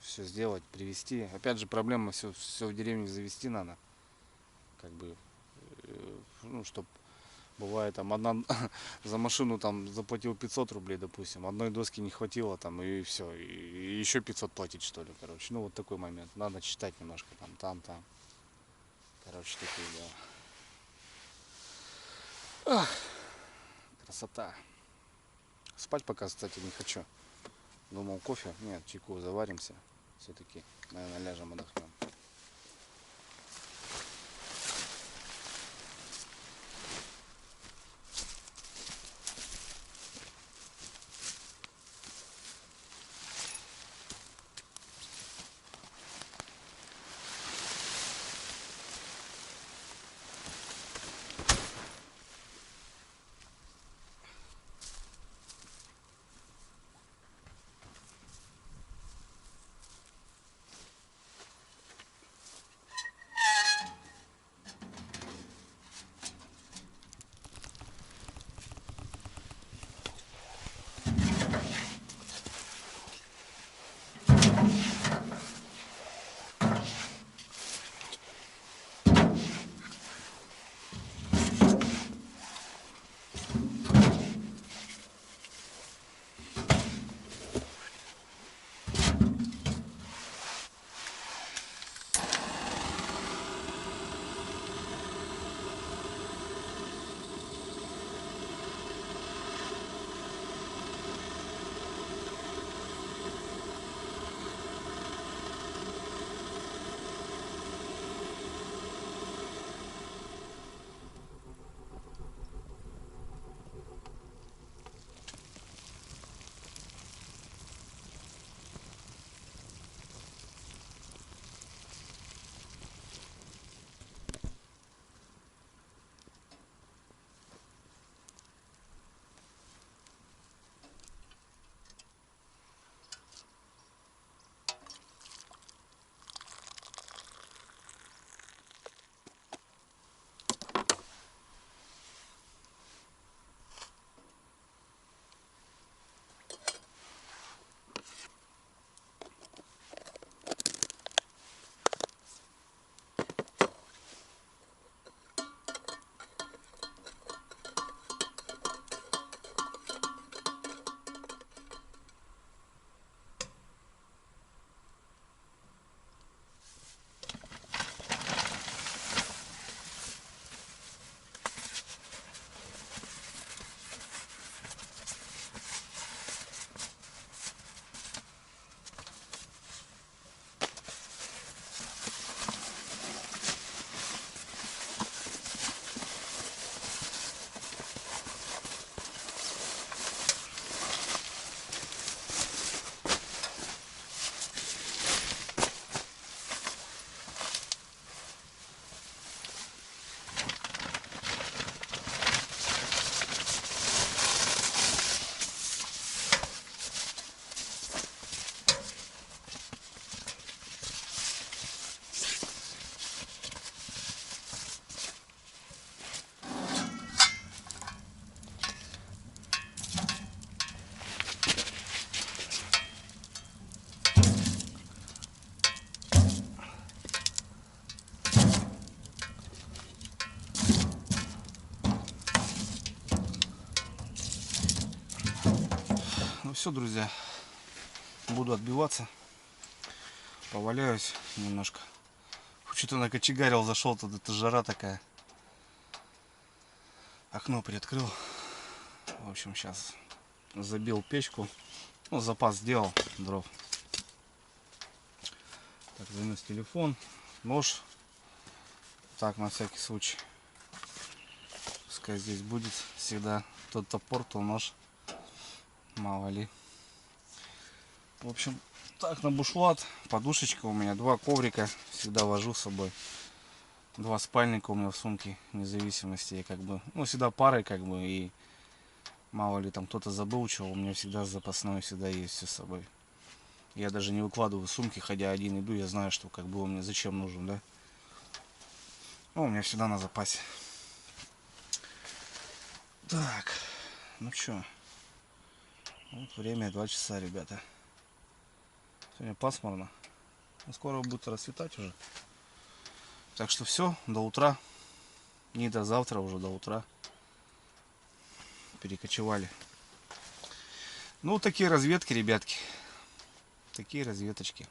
все сделать, привезти. Опять же, проблема, все в деревне завести надо. Как бы, ну, чтоб бывает там одна за машину там заплатил 500 рублей, допустим, одной доски не хватило там и все, и еще 500 платить, что ли, короче. Ну, вот такой момент. Надо читать немножко там. Короче, такие дела. Ах, красота. Спать пока, кстати, не хочу. Думал кофе. Нет, чайку заваримся. Все-таки, наверное, ляжем, отдохнем. все, друзья. Буду отбиваться. Поваляюсь немножко. Что-то накочегарил, зашел тут, это жара такая. Окно приоткрыл. В общем, сейчас забил печку. Ну, запас сделал дров. Так, занес телефон, нож. Так, на всякий случай. Пускай здесь будет всегда тот топор, то нож. Мало ли. В общем, так, на бушлат. Подушечка у меня, 2 коврика. Всегда вожу с собой. 2 спальника у меня в сумке. Вне зависимости. Я как бы, ну, всегда парой как бы. И мало ли там кто-то забыл чего. У меня всегда запасное, всегда есть все с собой. Я даже не выкладываю сумки, ходя один иду. Я знаю, что как бы он мне зачем нужен, да. Ну, у меня всегда на запасе. Так, ну чё. Вот время 2 часа, ребята. Сегодня пасмурно. Скоро будет расцветать уже. Так что все, до утра. Не до завтра, уже до утра. Перекочевали. Ну, такие разведки, ребятки. Такие разведочки.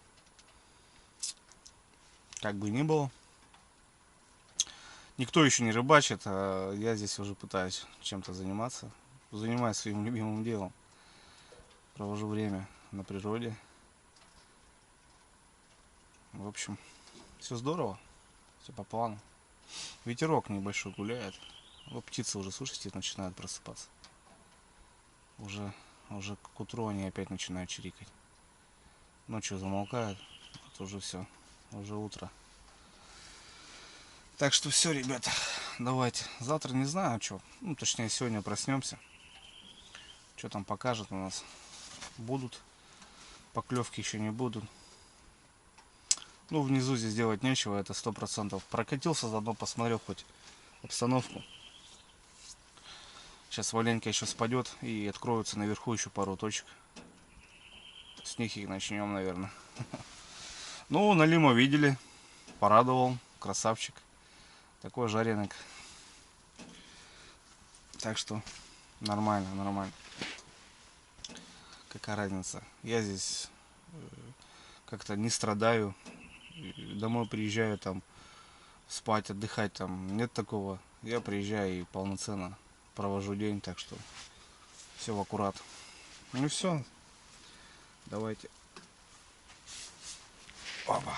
Как бы ни было. Никто еще не рыбачит, а я здесь уже пытаюсь чем-то заниматься. Занимаюсь своим любимым делом. Провожу время на природе. В общем, все здорово. Все по плану. Ветерок небольшой гуляет. Вот птицы уже, слушайте, начинают просыпаться. Уже к утру они опять начинают чирикать. Ночью замолкают. Это уже все. Уже утро. Так что все, ребята. Давайте. Завтра не знаю, что. Ну, точнее, сегодня проснемся. Что там покажет у нас. Будут. Поклевки еще не будут. Ну, внизу здесь делать нечего. Это 100%. Прокатился, заодно посмотрел хоть обстановку. Сейчас Валенька еще спадет и откроются наверху еще пару точек. С них и начнем, наверное. Ну, Налима видели. Порадовал. Красавчик. Такой жареник. Так что нормально, нормально. Какая разница. Я здесь как-то не страдаю. Домой приезжаю там спать, отдыхать там. Нет такого. Я приезжаю и полноценно провожу день. Так что все в аккурат. Ну все. Давайте. Опа.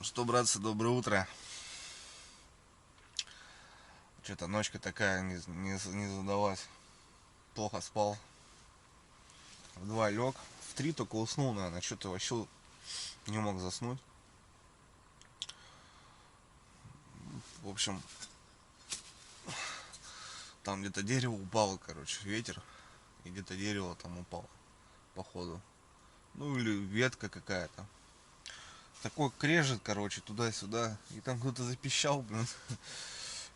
Что, братцы, доброе утро. Что-то ночка такая не задалась. Плохо спал. В 2 лег. В 3 только уснул, наверное. Что-то вообще не мог заснуть. В общем, там где-то дерево упало, короче, ветер. И где-то дерево там упало, походу. Ну или ветка какая-то. Такой крежет, короче, туда-сюда. И там кто-то запищал, блин.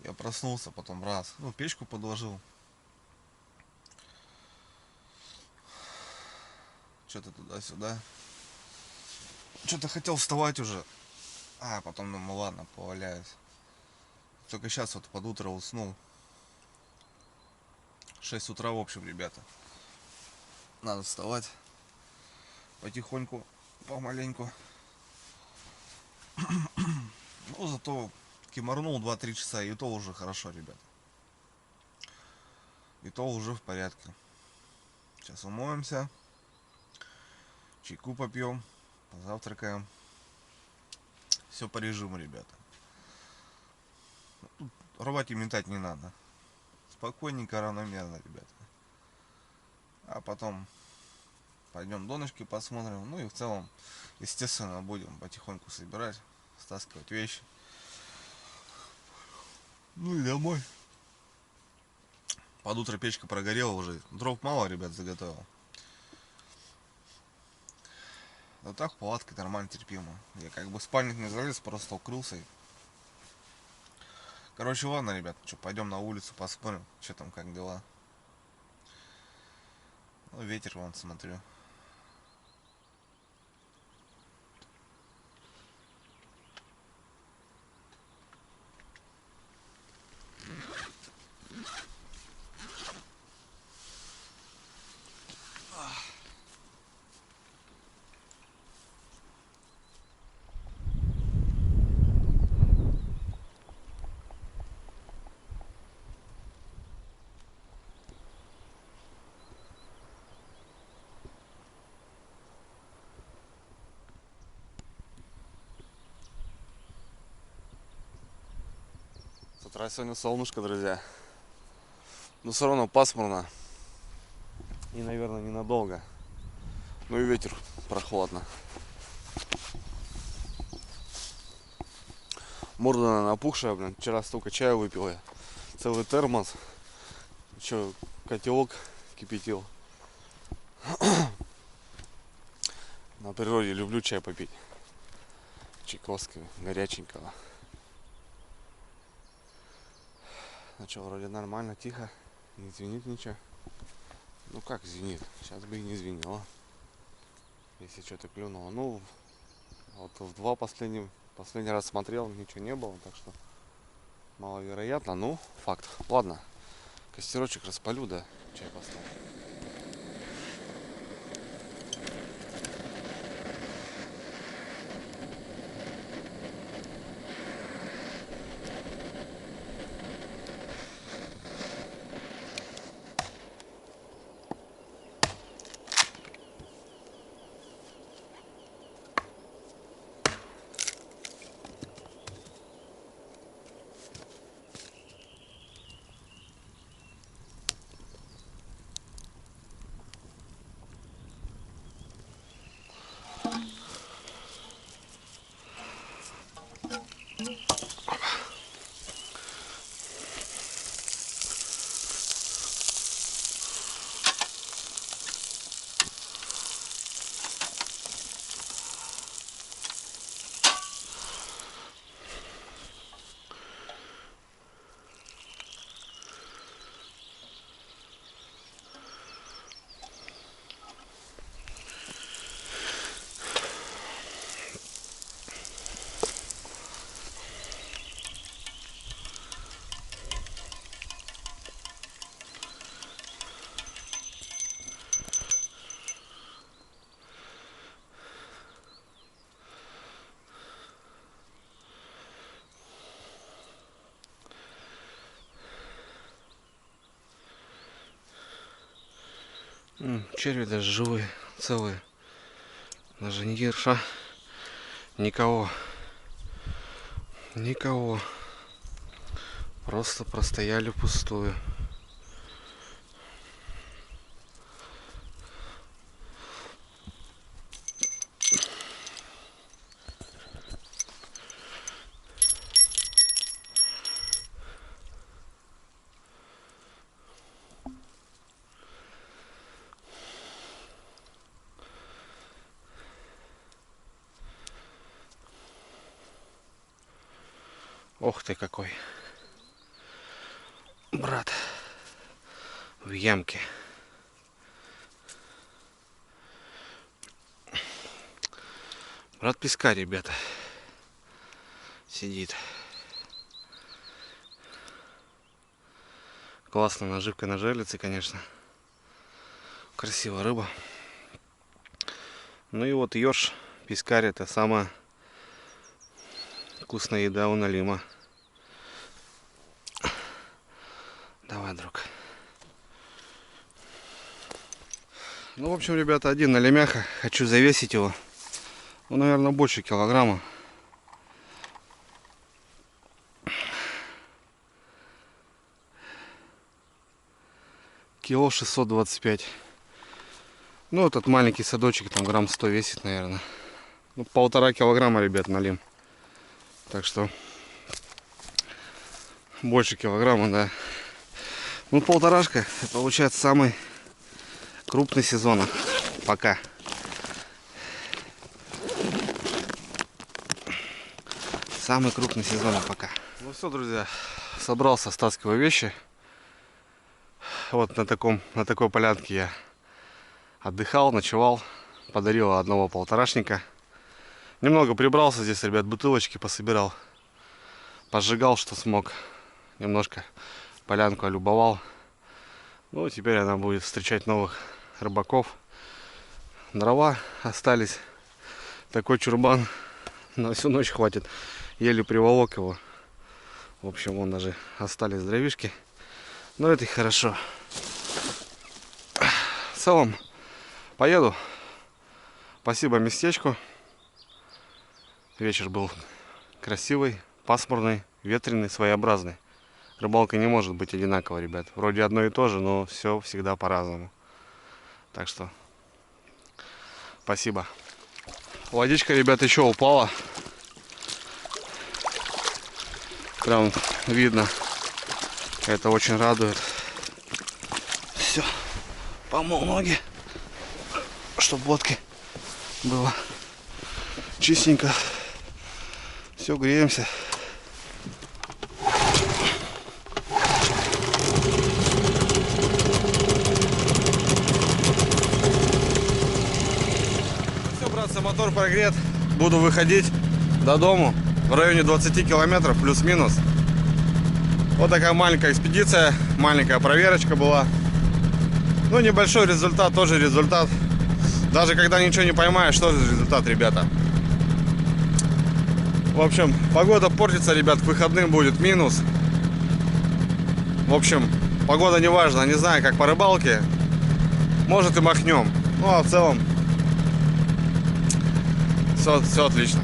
Я проснулся потом раз. Ну, печку подложил. Что-то туда-сюда. Что-то хотел вставать уже. А, потом думаю, ладно, поваляюсь. Только сейчас вот под утро уснул. 6 утра, в общем, ребята. Надо вставать. Потихоньку, помаленьку. Ну, зато кимарнул 2-3 часа, и то уже хорошо, ребят. И то уже в порядке. Сейчас умоемся. Чайку попьем. Позавтракаем. Все по режиму, ребята. Тут рвать и метать не надо. Спокойненько, равномерно, ребята. А потом пойдем донышки посмотрим. Ну и в целом, естественно, будем потихоньку собирать, стаскивать вещи. Ну и домой. Под утро печка прогорела уже. Дров мало, ребят, заготовил. Но так палатка нормально терпимо. Я как бы в спальник не залез, просто укрылся. Короче, ладно, ребят, что, пойдем на улицу посмотрим, что там, как дела. Ну, ветер вон, смотрю. С утра сегодня солнышко, друзья. Но все равно пасмурно. И, наверное, ненадолго. Ну и ветер прохладно. Морда, наверное, напухшая, блин. Вчера столько чая выпил я. Целый термос. Еще котелок кипятил. На природе люблю чай попить. Чайковского, горяченького. Ну что, вроде нормально, тихо. Не звенит ничего. Ну как звенит? Сейчас бы и не звенело. Если что-то клюнуло. Ну, вот в два последний раз смотрел, ничего не было. Так что маловероятно. Ну, факт. Ладно. Костерочек распалю, да, чай поставлю. Черви даже живые, целые. Даже не ерша. Никого. Никого. Просто простояли пустую. Ох ты какой. Брат. В ямке. Брат песка, ребята. Сидит. Классная наживка на жерлице, конечно. Красивая рыба. Ну и вот ёрш, пескарь, это самая вкусная еда у Налима. Давай, друг. Ну, в общем, ребята, один налимяха. Хочу завесить его. Ну, наверное, больше килограмма. Кило 625. Ну, этот маленький садочек, там грамм 100 весит, наверное. Ну, 1,5 килограмма, ребят, налим. Так что больше килограмма, да. Ну, полторашка, получается, самый крупный сезона. Пока. Самый крупный сезон пока. Ну все, друзья, собрался, стаскиваю вещи. Вот на такой полянке я отдыхал, ночевал. Подарил одного полторашника. Немного прибрался здесь, ребят, бутылочки пособирал. Пожигал, что смог. Немножко полянку олюбовал. Ну, теперь она будет встречать новых рыбаков. Дрова остались. Такой чурбан на всю ночь хватит. Еле приволок его. В общем, вон даже остались дровишки. Но это и хорошо. В целом, поеду. Спасибо местечку. Вечер был красивый, пасмурный, ветреный, своеобразный. Рыбалка не может быть одинаковой, ребят. Вроде одно и то же, но все всегда по-разному. Так что спасибо. Водичка, ребят, еще упала. Прям видно. Это очень радует. Все. Помыл ноги, чтобы водки было чистенько. Все, греемся. Все, братцы, мотор прогрет. Буду выходить до дому в районе 20 километров плюс-минус. Вот такая маленькая экспедиция, маленькая проверочка была. Ну, небольшой результат, тоже результат. Даже когда ничего не поймаешь, тоже результат, ребята. В общем, погода портится, ребят, к выходным будет минус. В общем, погода не важна, не знаю, как по рыбалке. Может и махнем. Ну, а в целом все отлично.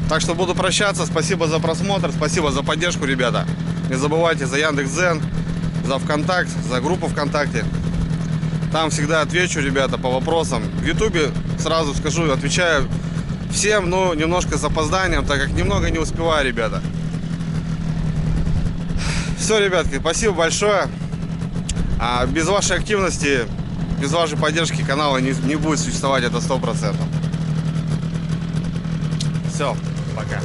Так что буду прощаться. Спасибо за просмотр, спасибо за поддержку, ребята. Не забывайте за Яндекс.Дзен, за ВКонтакт, за группу ВКонтакте. Там всегда отвечу, ребята, по вопросам. В Ютубе, сразу скажу, отвечаю всем, но немножко с опозданием, так как немного не успеваю, ребята. Все, ребятки, спасибо большое. Без вашей активности, без вашей поддержки канала не будет существовать, это 100%. Все, пока.